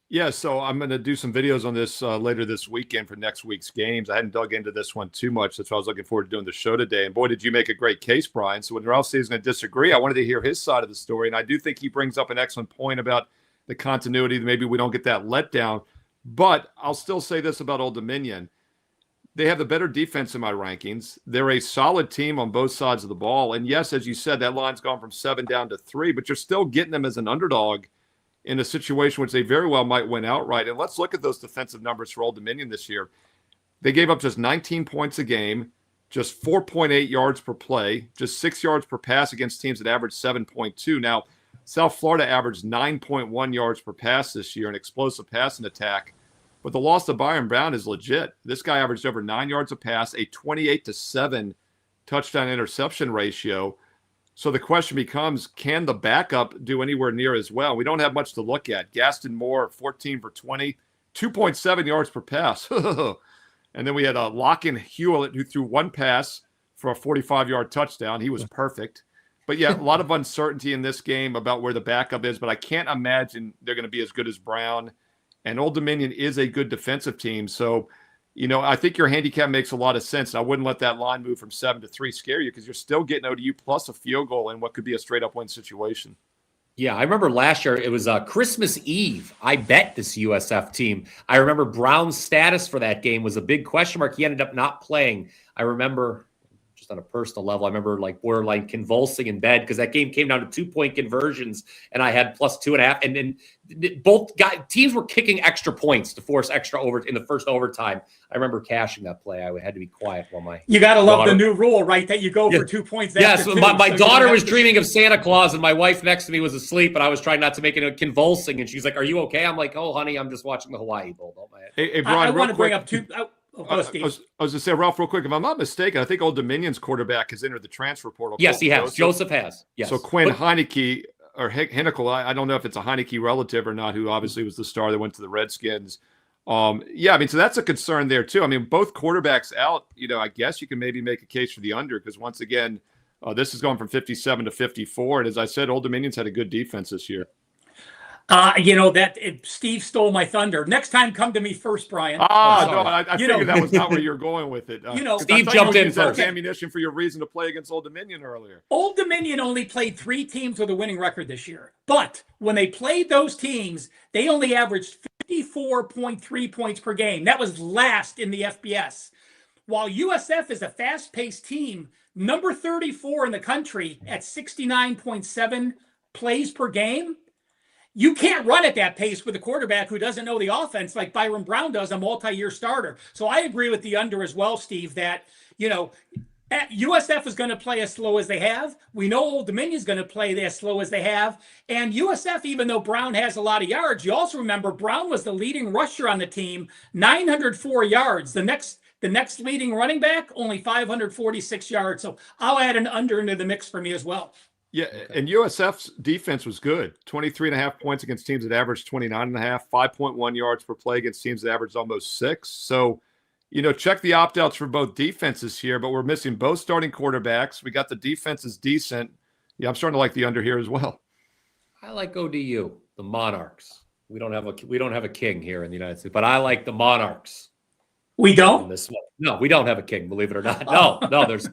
Yeah, so I'm going to do some videos on this later this weekend for next week's games. I hadn't dug into this one too much. That's why I was looking forward to doing the show today. And boy, did you make a great case, Bryan. So when Ralph says he's going to disagree, I wanted to hear his side of the story. And I do think he brings up an excellent point about the continuity. Maybe we don't get that letdown. But I'll still say this about Old Dominion. They have the better defense in my rankings. They're a solid team on both sides of the ball. And yes, as you said, that line's gone from 7 down to 3, but you're still getting them as an underdog in a situation which they very well might win outright. And let's look at those defensive numbers for Old Dominion this year. They gave up just 19 points a game, just 4.8 yards per play, just 6 yards per pass against teams that average 7.2. Now, South Florida averaged 9.1 yards per pass this year, an explosive passing attack. But the loss to Byron Brown is legit. This guy averaged over 9 yards a pass, a 28-7 touchdown interception ratio. So the question becomes, can the backup do anywhere near as well? We don't have much to look at. Gaston Moore, 14 for 20, 2.7 yards per pass. And then we had Locken Hewlett, who threw one pass for a 45-yard touchdown. He was perfect. But yeah, a lot of uncertainty in this game about where the backup is, but I can't imagine they're going to be as good as Brown. And Old Dominion is a good defensive team. So, I think your handicap makes a lot of sense. I wouldn't let that line move from 7 to 3 scare you because you're still getting ODU plus a field goal in what could be a straight up win situation. Yeah, I remember last year it was Christmas Eve. I bet this USF team. I remember Brown's status for that game was a big question mark. He ended up not playing. I remember just on a personal level, I remember like borderline convulsing in bed because that game came down to 2-point conversions and I had plus 2.5. And then both teams were kicking extra points to force extra over in the first overtime. I remember cashing that play. I had to be quiet while you got to love the new rule, right? That you go for 2 points. Yes, my daughter was dreaming of Santa Claus and my wife next to me was asleep and I was trying not to make it convulsing. And she's like, "Are you okay?" I'm like, "Oh, honey, I'm just watching the Hawaii Bowl." Hey, Bryan, I want to bring up two. I was going to say, Ralph, real quick, if I'm not mistaken, I think Old Dominion's quarterback has entered the transfer portal. Yes, he has. Joseph has. Yes. So Quinn Heineke or Hinnkel, I don't know if it's a Heineke relative or not, who obviously was the star that went to the Redskins. So that's a concern there too. I mean, both quarterbacks out, I guess you can maybe make a case for the under because once again, this has gone from 57 to 54. And as I said, Old Dominion's had a good defense this year. Steve stole my thunder. Next time, come to me first, Bryan. I figured that was not where you're going with it. Steve jumped in first. Ammunition for your reason to play against Old Dominion earlier. Old Dominion only played 3 teams with a winning record this year. But when they played those teams, they only averaged 54.3 points per game. That was last in the FBS. While USF is a fast-paced team, number 34 in the country at 69.7 plays per game, you can't run at that pace with a quarterback who doesn't know the offense like Byron Brown does, a multi-year starter. So I agree with the under as well, Steve, that, USF is going to play as slow as they have. We know Old Dominion is going to play as slow as they have. And USF, even though Brown has a lot of yards, you also remember Brown was the leading rusher on the team, 904 yards. The next leading running back, only 546 yards. So I'll add an under into the mix for me as well. Yeah, and USF's defense was good. 23.5 points against teams that averaged 29.5, 5.1 yards per play against teams that averaged almost 6. So, check the opt-outs for both defenses here, but we're missing both starting quarterbacks. We got the defense is decent. Yeah, I'm starting to like the under here as well. I like ODU, the Monarchs. We don't have a king here in the United States, but I like the Monarchs. We don't? No, we don't have a king, believe it or not. No, there's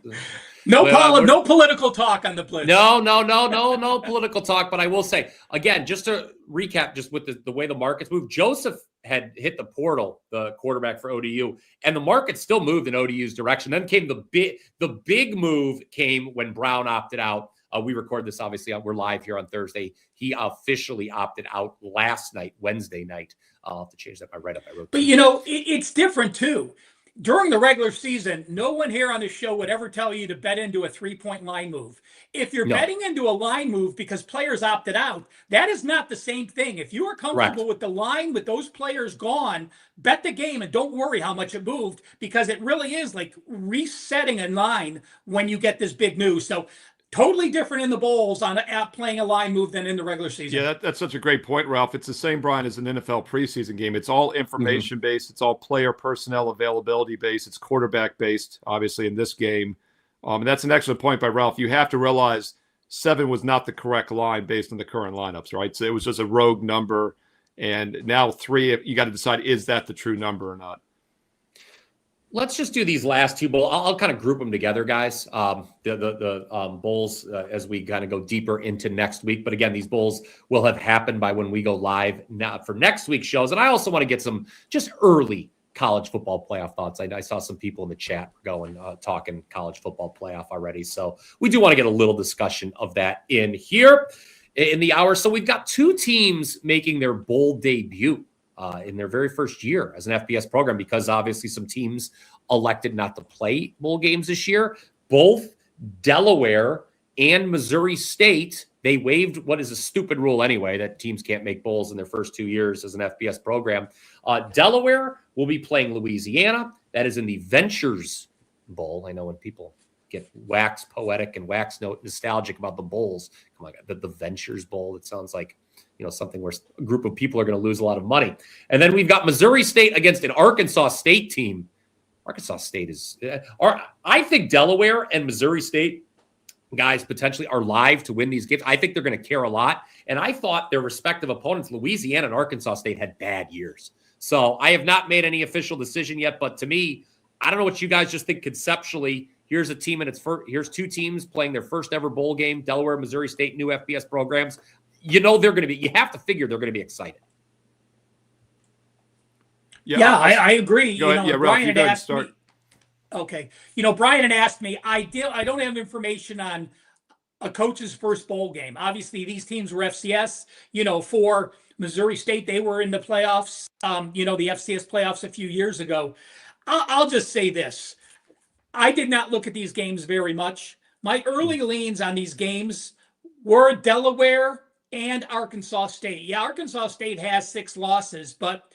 no political talk on the Blitz. No political talk. But I will say, again, just to recap, just with the way the markets move, Joseph had hit the portal, the quarterback for ODU, and the market still moved in ODU's direction. Then came the big move came when Brown opted out. We record this, obviously, we're live here on Thursday. He officially opted out last night, Wednesday night. I'll have to change that by write-up. But, it's different, too. During the regular season, no one here on the show would ever tell you to bet into a 3-point line move. If you're betting into a line move because players opted out, that is not the same thing. If you are comfortable with the line, with those players gone, bet the game and don't worry how much it moved because it really is like resetting a line when you get this big news. So totally different in the bowls on playing a line move than in the regular season. Yeah, that's such a great point, Ralph. It's the same, Bryan, as an NFL preseason game. It's all information-based. It's all player personnel availability-based. It's quarterback-based, obviously, in this game. And that's an excellent point by Ralph. You have to realize 7 was not the correct line based on the current lineups, right? So it was just a rogue number. And now 3, you got to decide, is that the true number or not? Let's just do these last 2 bowls. I'll kind of group them together, guys. The bowls as we kind of go deeper into next week. But again, these bowls will have happened by when we go live now for next week's shows. And I also want to get some just early college football playoff thoughts. I saw some people in the chat going talking college football playoff already. So we do want to get a little discussion of that in here in the hour. So we've got 2 teams making their bowl debut in their very first year as an FBS program, because obviously some teams elected not to play bowl games this year. Both Delaware and Missouri State, they waived what is a stupid rule anyway, that teams can't make bowls in their first 2 years as an FBS program. Delaware will be playing Louisiana. That is in the Ventures Bowl. I know when people get wax poetic and wax nostalgic about the bowls, come on, the Ventures Bowl, it sounds like, something where a group of people are going to lose a lot of money. And then we've got Missouri State against an Arkansas State team. Arkansas State is, I think Delaware and Missouri State guys potentially are live to win these games. I think they're going to care a lot. And I thought their respective opponents, Louisiana and Arkansas State, had bad years. So I have not made any official decision yet. But to me, I don't know what you guys just think conceptually. Here's a team and here's 2 teams playing their first ever bowl game. Delaware, Missouri State, new FBS programs. They're going to be, you have to figure they're going to be excited. Yeah, I agree. Go ahead. Yeah, Ralph, you go ahead and start. Okay. Brian had asked me, I don't have information on a coach's first bowl game. Obviously, these teams were FCS. For Missouri State, they were in the playoffs, the FCS playoffs a few years ago. I'll just say this. I did not look at these games very much. My early leans on these games were Delaware and Arkansas State. Yeah, Arkansas State has 6 losses, but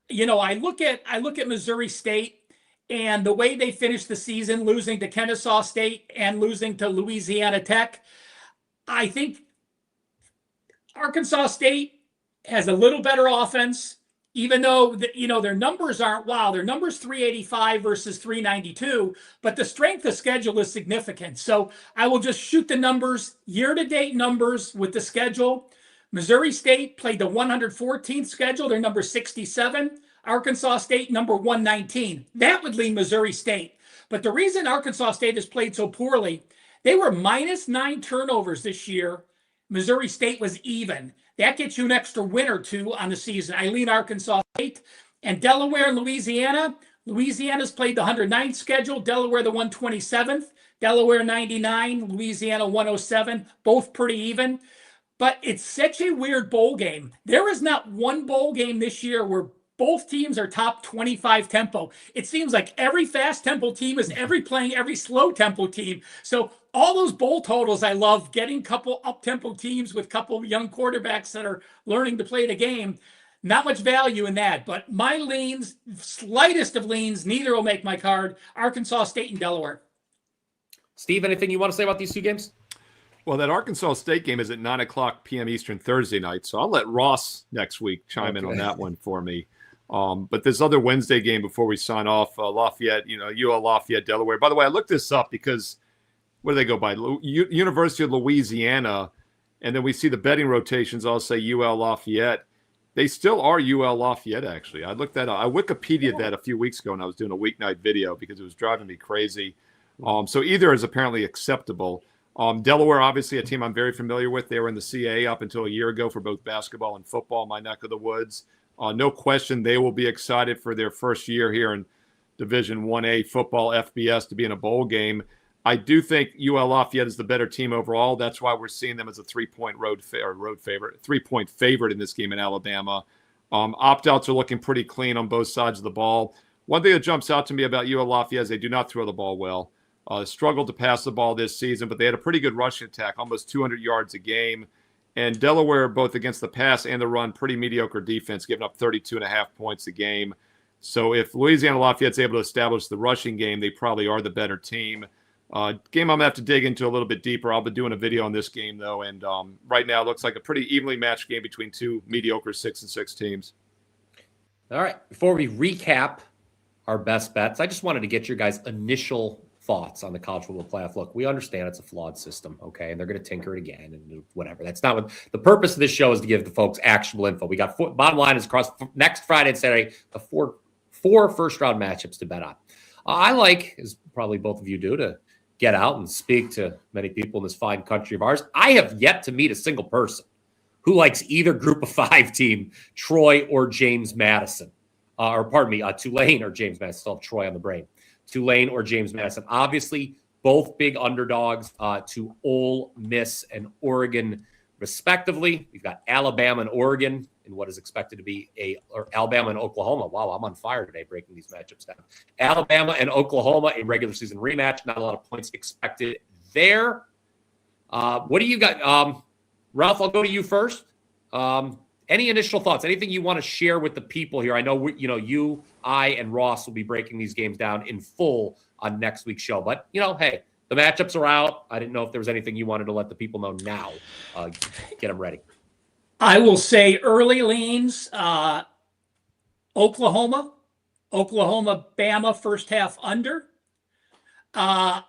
I look at Missouri State and the way they finished the season, losing to Kennesaw State and losing to Louisiana Tech. I think Arkansas State has a little better offense, even though their numbers aren't wow. Their numbers 385 versus 392, but the strength of schedule is significant. So I will just shoot the numbers, year-to-date numbers with the schedule. Missouri State played the 114th schedule. They're number 67. Arkansas State, number 119. That would lean Missouri State. But the reason Arkansas State has played so poorly, they were -9 turnovers this year. Missouri State was even. That gets you an extra win or 2 on the season. I lean Arkansas State. And Delaware and Louisiana. Louisiana's played the 109th schedule. Delaware the 127th. Delaware 99. Louisiana 107. Both pretty even. But it's such a weird bowl game. There is not one bowl game this year where both teams are top 25 tempo. It seems like every fast tempo team is playing every slow tempo team. So all those bowl totals, I love getting couple up tempo teams with couple young quarterbacks that are learning to play the game. Not much value in that. But my leans, slightest of leans, neither will make my card. Arkansas State and Delaware. Steve, anything you want to say about these 2 games? Well, that Arkansas State game is at 9:00 p.m. Eastern Thursday night, so I'll let Ross next week chime in on that one for me. But this other Wednesday game before we sign off, Lafayette, UL Lafayette, Delaware. By the way, I looked this up because what do they go by? University of Louisiana, and then we see the betting rotations all say UL Lafayette. They still are UL Lafayette, actually. I looked that up. I Wikipedia'd that a few weeks ago when I was doing a weeknight video because it was driving me crazy. So either is apparently acceptable. Delaware, obviously, a team I'm very familiar with. They were in the CAA up until a year ago for both basketball and football, my neck of the woods. No question they will be excited for their first year here in Division 1A football FBS to be in a bowl game. I do think UL Lafayette is the better team overall. That's why we're seeing them as a 3-point road favorite, 3-point favorite in this game in Alabama. Opt-outs are looking pretty clean on both sides of the ball. One thing that jumps out to me about UL Lafayette is they do not throw the ball well. Struggled to pass the ball this season, but they had a pretty good rushing attack, almost 200 yards a game. And Delaware, both against the pass and the run, pretty mediocre defense, giving up 32.5 points a game. So if Louisiana Lafayette's able to establish the rushing game, they probably are the better team. Game I'm going to have to dig into a little bit deeper. I'll be doing a video on this game, though. And right now it looks like a pretty evenly matched game between 2 mediocre 6-6 teams. All right. Before we recap our best bets, I just wanted to get your guys' initial thoughts on the college football playoff. Look, we understand it's a flawed system, okay, and they're going to tinker it again and whatever. That's not what the purpose of this show is, to give the folks actionable info. We got bottom line is across next Friday and Saturday, the four first round matchups to bet on. I like, as probably both of you do, to get out and speak to many people in this fine country of ours. I have yet to meet a single person who likes either group of 5 team, Troy or James Madison, Tulane or James Madison. Still have Troy on the brain. Tulane or James Madison. Obviously, both big underdogs to Ole Miss and Oregon, respectively. We've got Alabama and Oregon in what is expected to be Alabama and Oklahoma. Wow, I'm on fire today breaking these matchups down. Alabama and Oklahoma, a regular season rematch. Not a lot of points expected there. What do you got? Ralph, I'll go to you first. Any initial thoughts? Anything you want to share with the people here? I know you, I, and Ross will be breaking these games down in full on next week's show. But hey, the matchups are out. I didn't know if there was anything you wanted to let the people know now. Get them ready. I will say early leans. Oklahoma, Bama first half under. I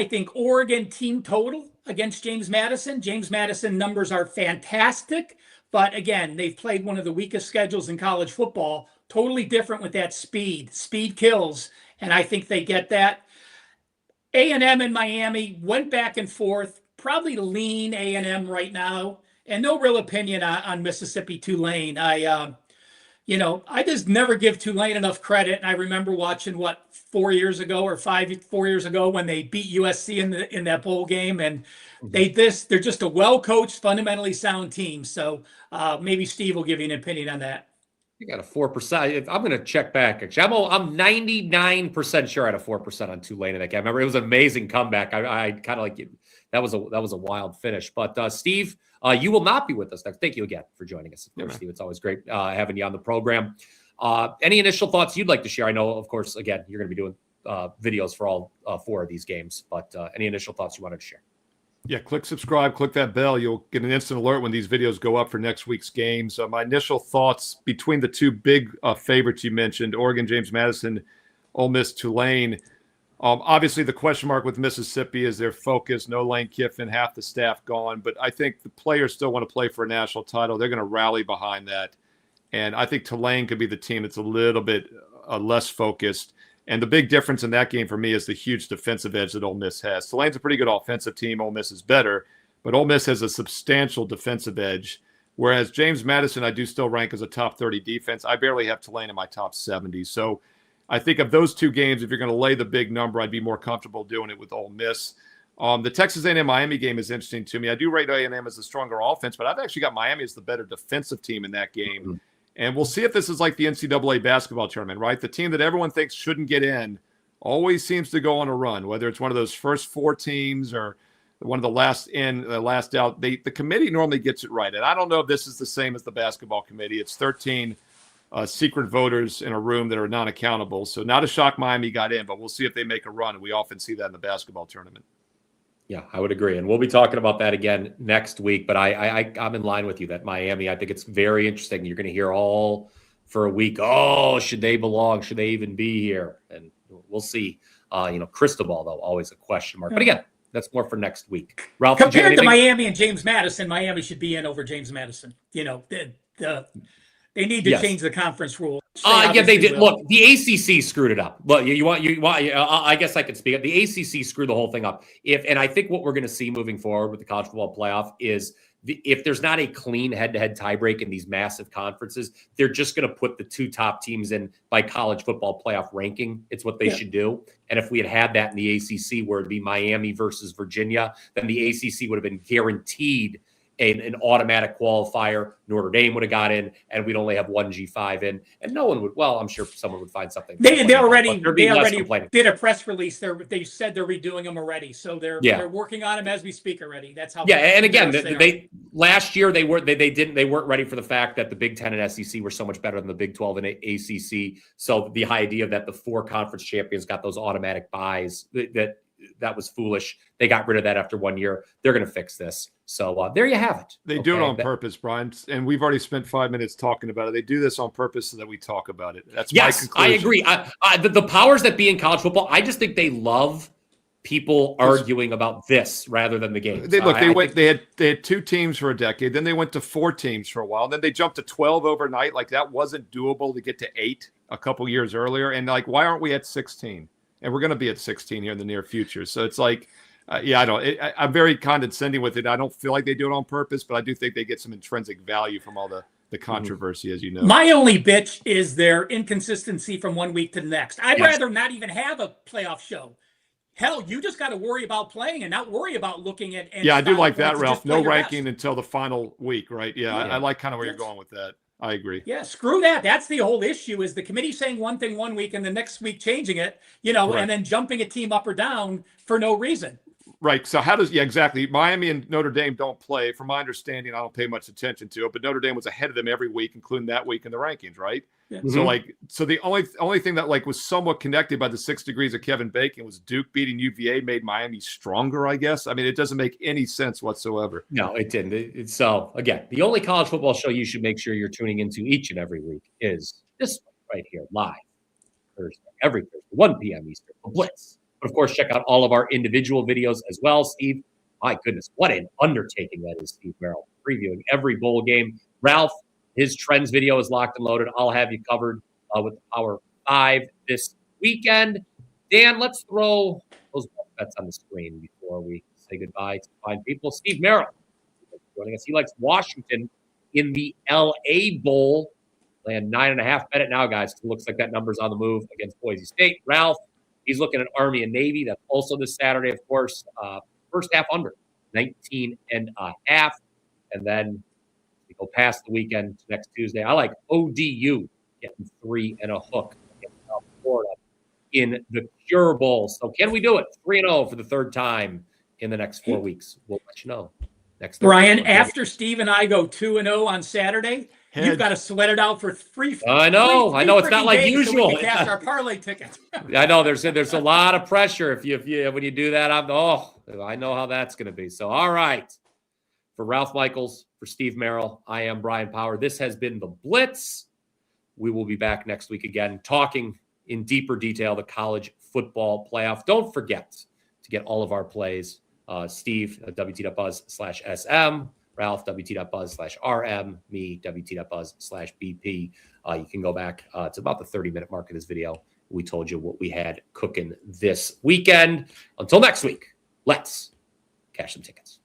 think Oregon team total against James Madison. James Madison numbers are fantastic. But again, they've played one of the weakest schedules in college football. Totally different with that speed. Speed kills, and I think they get that. A&M and Miami went back and forth. Probably lean A&M right now, and no real opinion on Mississippi Tulane. I just never give Tulane enough credit. And I remember watching 4 years ago when they beat USC in that bowl game, and they're just a well-coached, fundamentally sound team. So maybe Steve will give you an opinion on that. You got a 4%. I'm going to check back. Actually, I'm 99% sure I had a 4% on Tulane in that game. I remember it was an amazing comeback. I kind of like it. That was a wild finish. But Steve, you will not be with us next. Thank you again for joining us, of course, Steve. It's always great having you on the program. Any initial thoughts you'd like to share? I know, of course, again, you're going to be doing videos for all 4 of these games, but any initial thoughts you wanted to share? Yeah, click subscribe, click that bell. You'll get an instant alert when these videos go up for next week's games. My initial thoughts between the 2 big favorites you mentioned, Oregon, James Madison, Ole Miss, Tulane. Obviously, the question mark with Mississippi is their focus. No Lane Kiffin, half the staff gone. But I think the players still want to play for a national title. They're going to rally behind that. And I think Tulane could be the team that's a little bit less focused. And the big difference in that game for me is the huge defensive edge that Ole Miss has. Tulane's a pretty good offensive team. Ole Miss is better. But Ole Miss has a substantial defensive edge. Whereas James Madison, I do still rank as a top 30 defense. I barely have Tulane in my top 70. So I think of those 2 games, if you're going to lay the big number, I'd be more comfortable doing it with Ole Miss. The Texas A&M Miami game is interesting to me. I do rate A&M as the stronger offense, but I've actually got Miami as the better defensive team in that game. Mm-hmm. And we'll see if this is like the NCAA basketball tournament, right? The team that everyone thinks shouldn't get in always seems to go on a run, whether it's one of those first 4 teams or one of the last in, last out. The committee normally gets it right. And I don't know if this is the same as the basketball committee. It's 13 secret voters in a room that are non-accountable. So not a shock Miami got in, but we'll see if they make a run. And we often see that in the basketball tournament. Yeah, I would agree. And we'll be talking about that again next week. But I'm in line with you that Miami, I think it's very interesting. You're going to hear all for a week. Oh, should they belong? Should they even be here? And we'll see. Cristobal, though, always a question mark. But again, that's more for next week. Ralph, compared to Miami and James Madison, Miami should be in over James Madison. They need to change the conference rule. Yeah, they did. Look, the ACC screwed it up. Look, you want. I guess I could speak up. The ACC screwed the whole thing up. And I think what we're going to see moving forward with the college football playoff is if there's not a clean head-to-head tiebreak in these massive conferences, they're just going to put the 2 top teams in by college football playoff ranking. It's what they should do. And if we had that in the ACC, where it'd be Miami versus Virginia, then the ACC would have been guaranteed an automatic qualifier. Notre Dame would have got in, and we'd only have 1 G5 in, and no one would. Well, I'm sure someone would find something. They already did a press release. They said they're redoing them already, so they're working on them as we speak already. That's how. Yeah, and again, last year they weren't ready for the fact that the Big Ten and SEC were so much better than the Big 12 and ACC. So the idea that the 4 conference champions got those automatic buys, that was foolish. They got rid of that after 1 year. They're going to fix this. So there you have it. They do it on purpose, Brian. And we've already spent 5 minutes talking about it. They do this on purpose so that we talk about it. That's my conclusion. I agree. The powers that be in college football, I just think they love people arguing about this rather than the game. They had 2 teams for a decade, then they went to 4 teams for a while, then they jumped to 12 overnight. Like, that wasn't doable to get to 8 a couple years earlier. And like, why aren't we at 16? And we're going to be at 16 here in the near future. So it's like, I'm very condescending with it. I don't feel like they do it on purpose, but I do think they get some intrinsic value from all the controversy, as you know. My only bitch is their inconsistency from one week to the next. I'd rather not even have a playoff show. Hell, you just got to worry about playing and not worry about looking at. Yeah, I do like that, Ralph. No ranking until the final week, right? Yeah, I like kind of where you're going with that. I agree. Yeah, screw that. That's the whole issue, is the committee saying one thing one week and the next week changing it, and then jumping a team up or down for no reason. Right. So exactly. Miami and Notre Dame don't play. From my understanding, I don't pay much attention to it, but Notre Dame was ahead of them every week, including that week in the rankings, right? Yeah. So the only thing that was somewhat connected by the 6 degrees of Kevin Bacon was Duke beating UVA made Miami stronger, I guess. I mean, it doesn't make any sense whatsoever. No, it didn't. So again, the only college football show you should make sure you're tuning into each and every week is this one right here, live every Thursday, 1 p.m. Eastern, the Blitz. But of course, check out all of our individual videos as well. Steve, my goodness, what an undertaking that is, Steve Merril, previewing every bowl game. Ralph, his trends video is locked and loaded. I'll have you covered with the Power 5 this weekend. Dan, let's throw those bets on the screen before we say goodbye to fine people. Steve Merril joining us. He likes Washington in the L.A. Bowl. Land 9.5. Bet it now, guys. It looks like that number's on the move against Boise State. Ralph, he's looking at Army and Navy. That's also this Saturday, of course. First half under 19.5. And then we go past the weekend to next Tuesday. I like ODU getting 3 and a hook against South Florida in the Cure Bowl. So can we do it? 3-0 for the 3rd time in the next 4 weeks. We'll let you know. Next Brian, after Steve and I go 2-0 on Saturday, you've got to sweat it out for three. I know. It's not like usual. So we can cash our parlay tickets. I know there's a lot of pressure if you when you do that. I know how that's going to be. So all right, for Ralph Michaels, for Steve Merril, I am Bryan Power. This has been the Blitz. We will be back next week again, talking in deeper detail the college football playoff. Don't forget to get all of our plays. Steve, WT.buzz/SM. Ralph, WT.buzz/RM, me, WT.buzz/BP. You can go back. It's about the 30-minute mark of this video. We told you what we had cooking this weekend. Until next week, let's cash some tickets.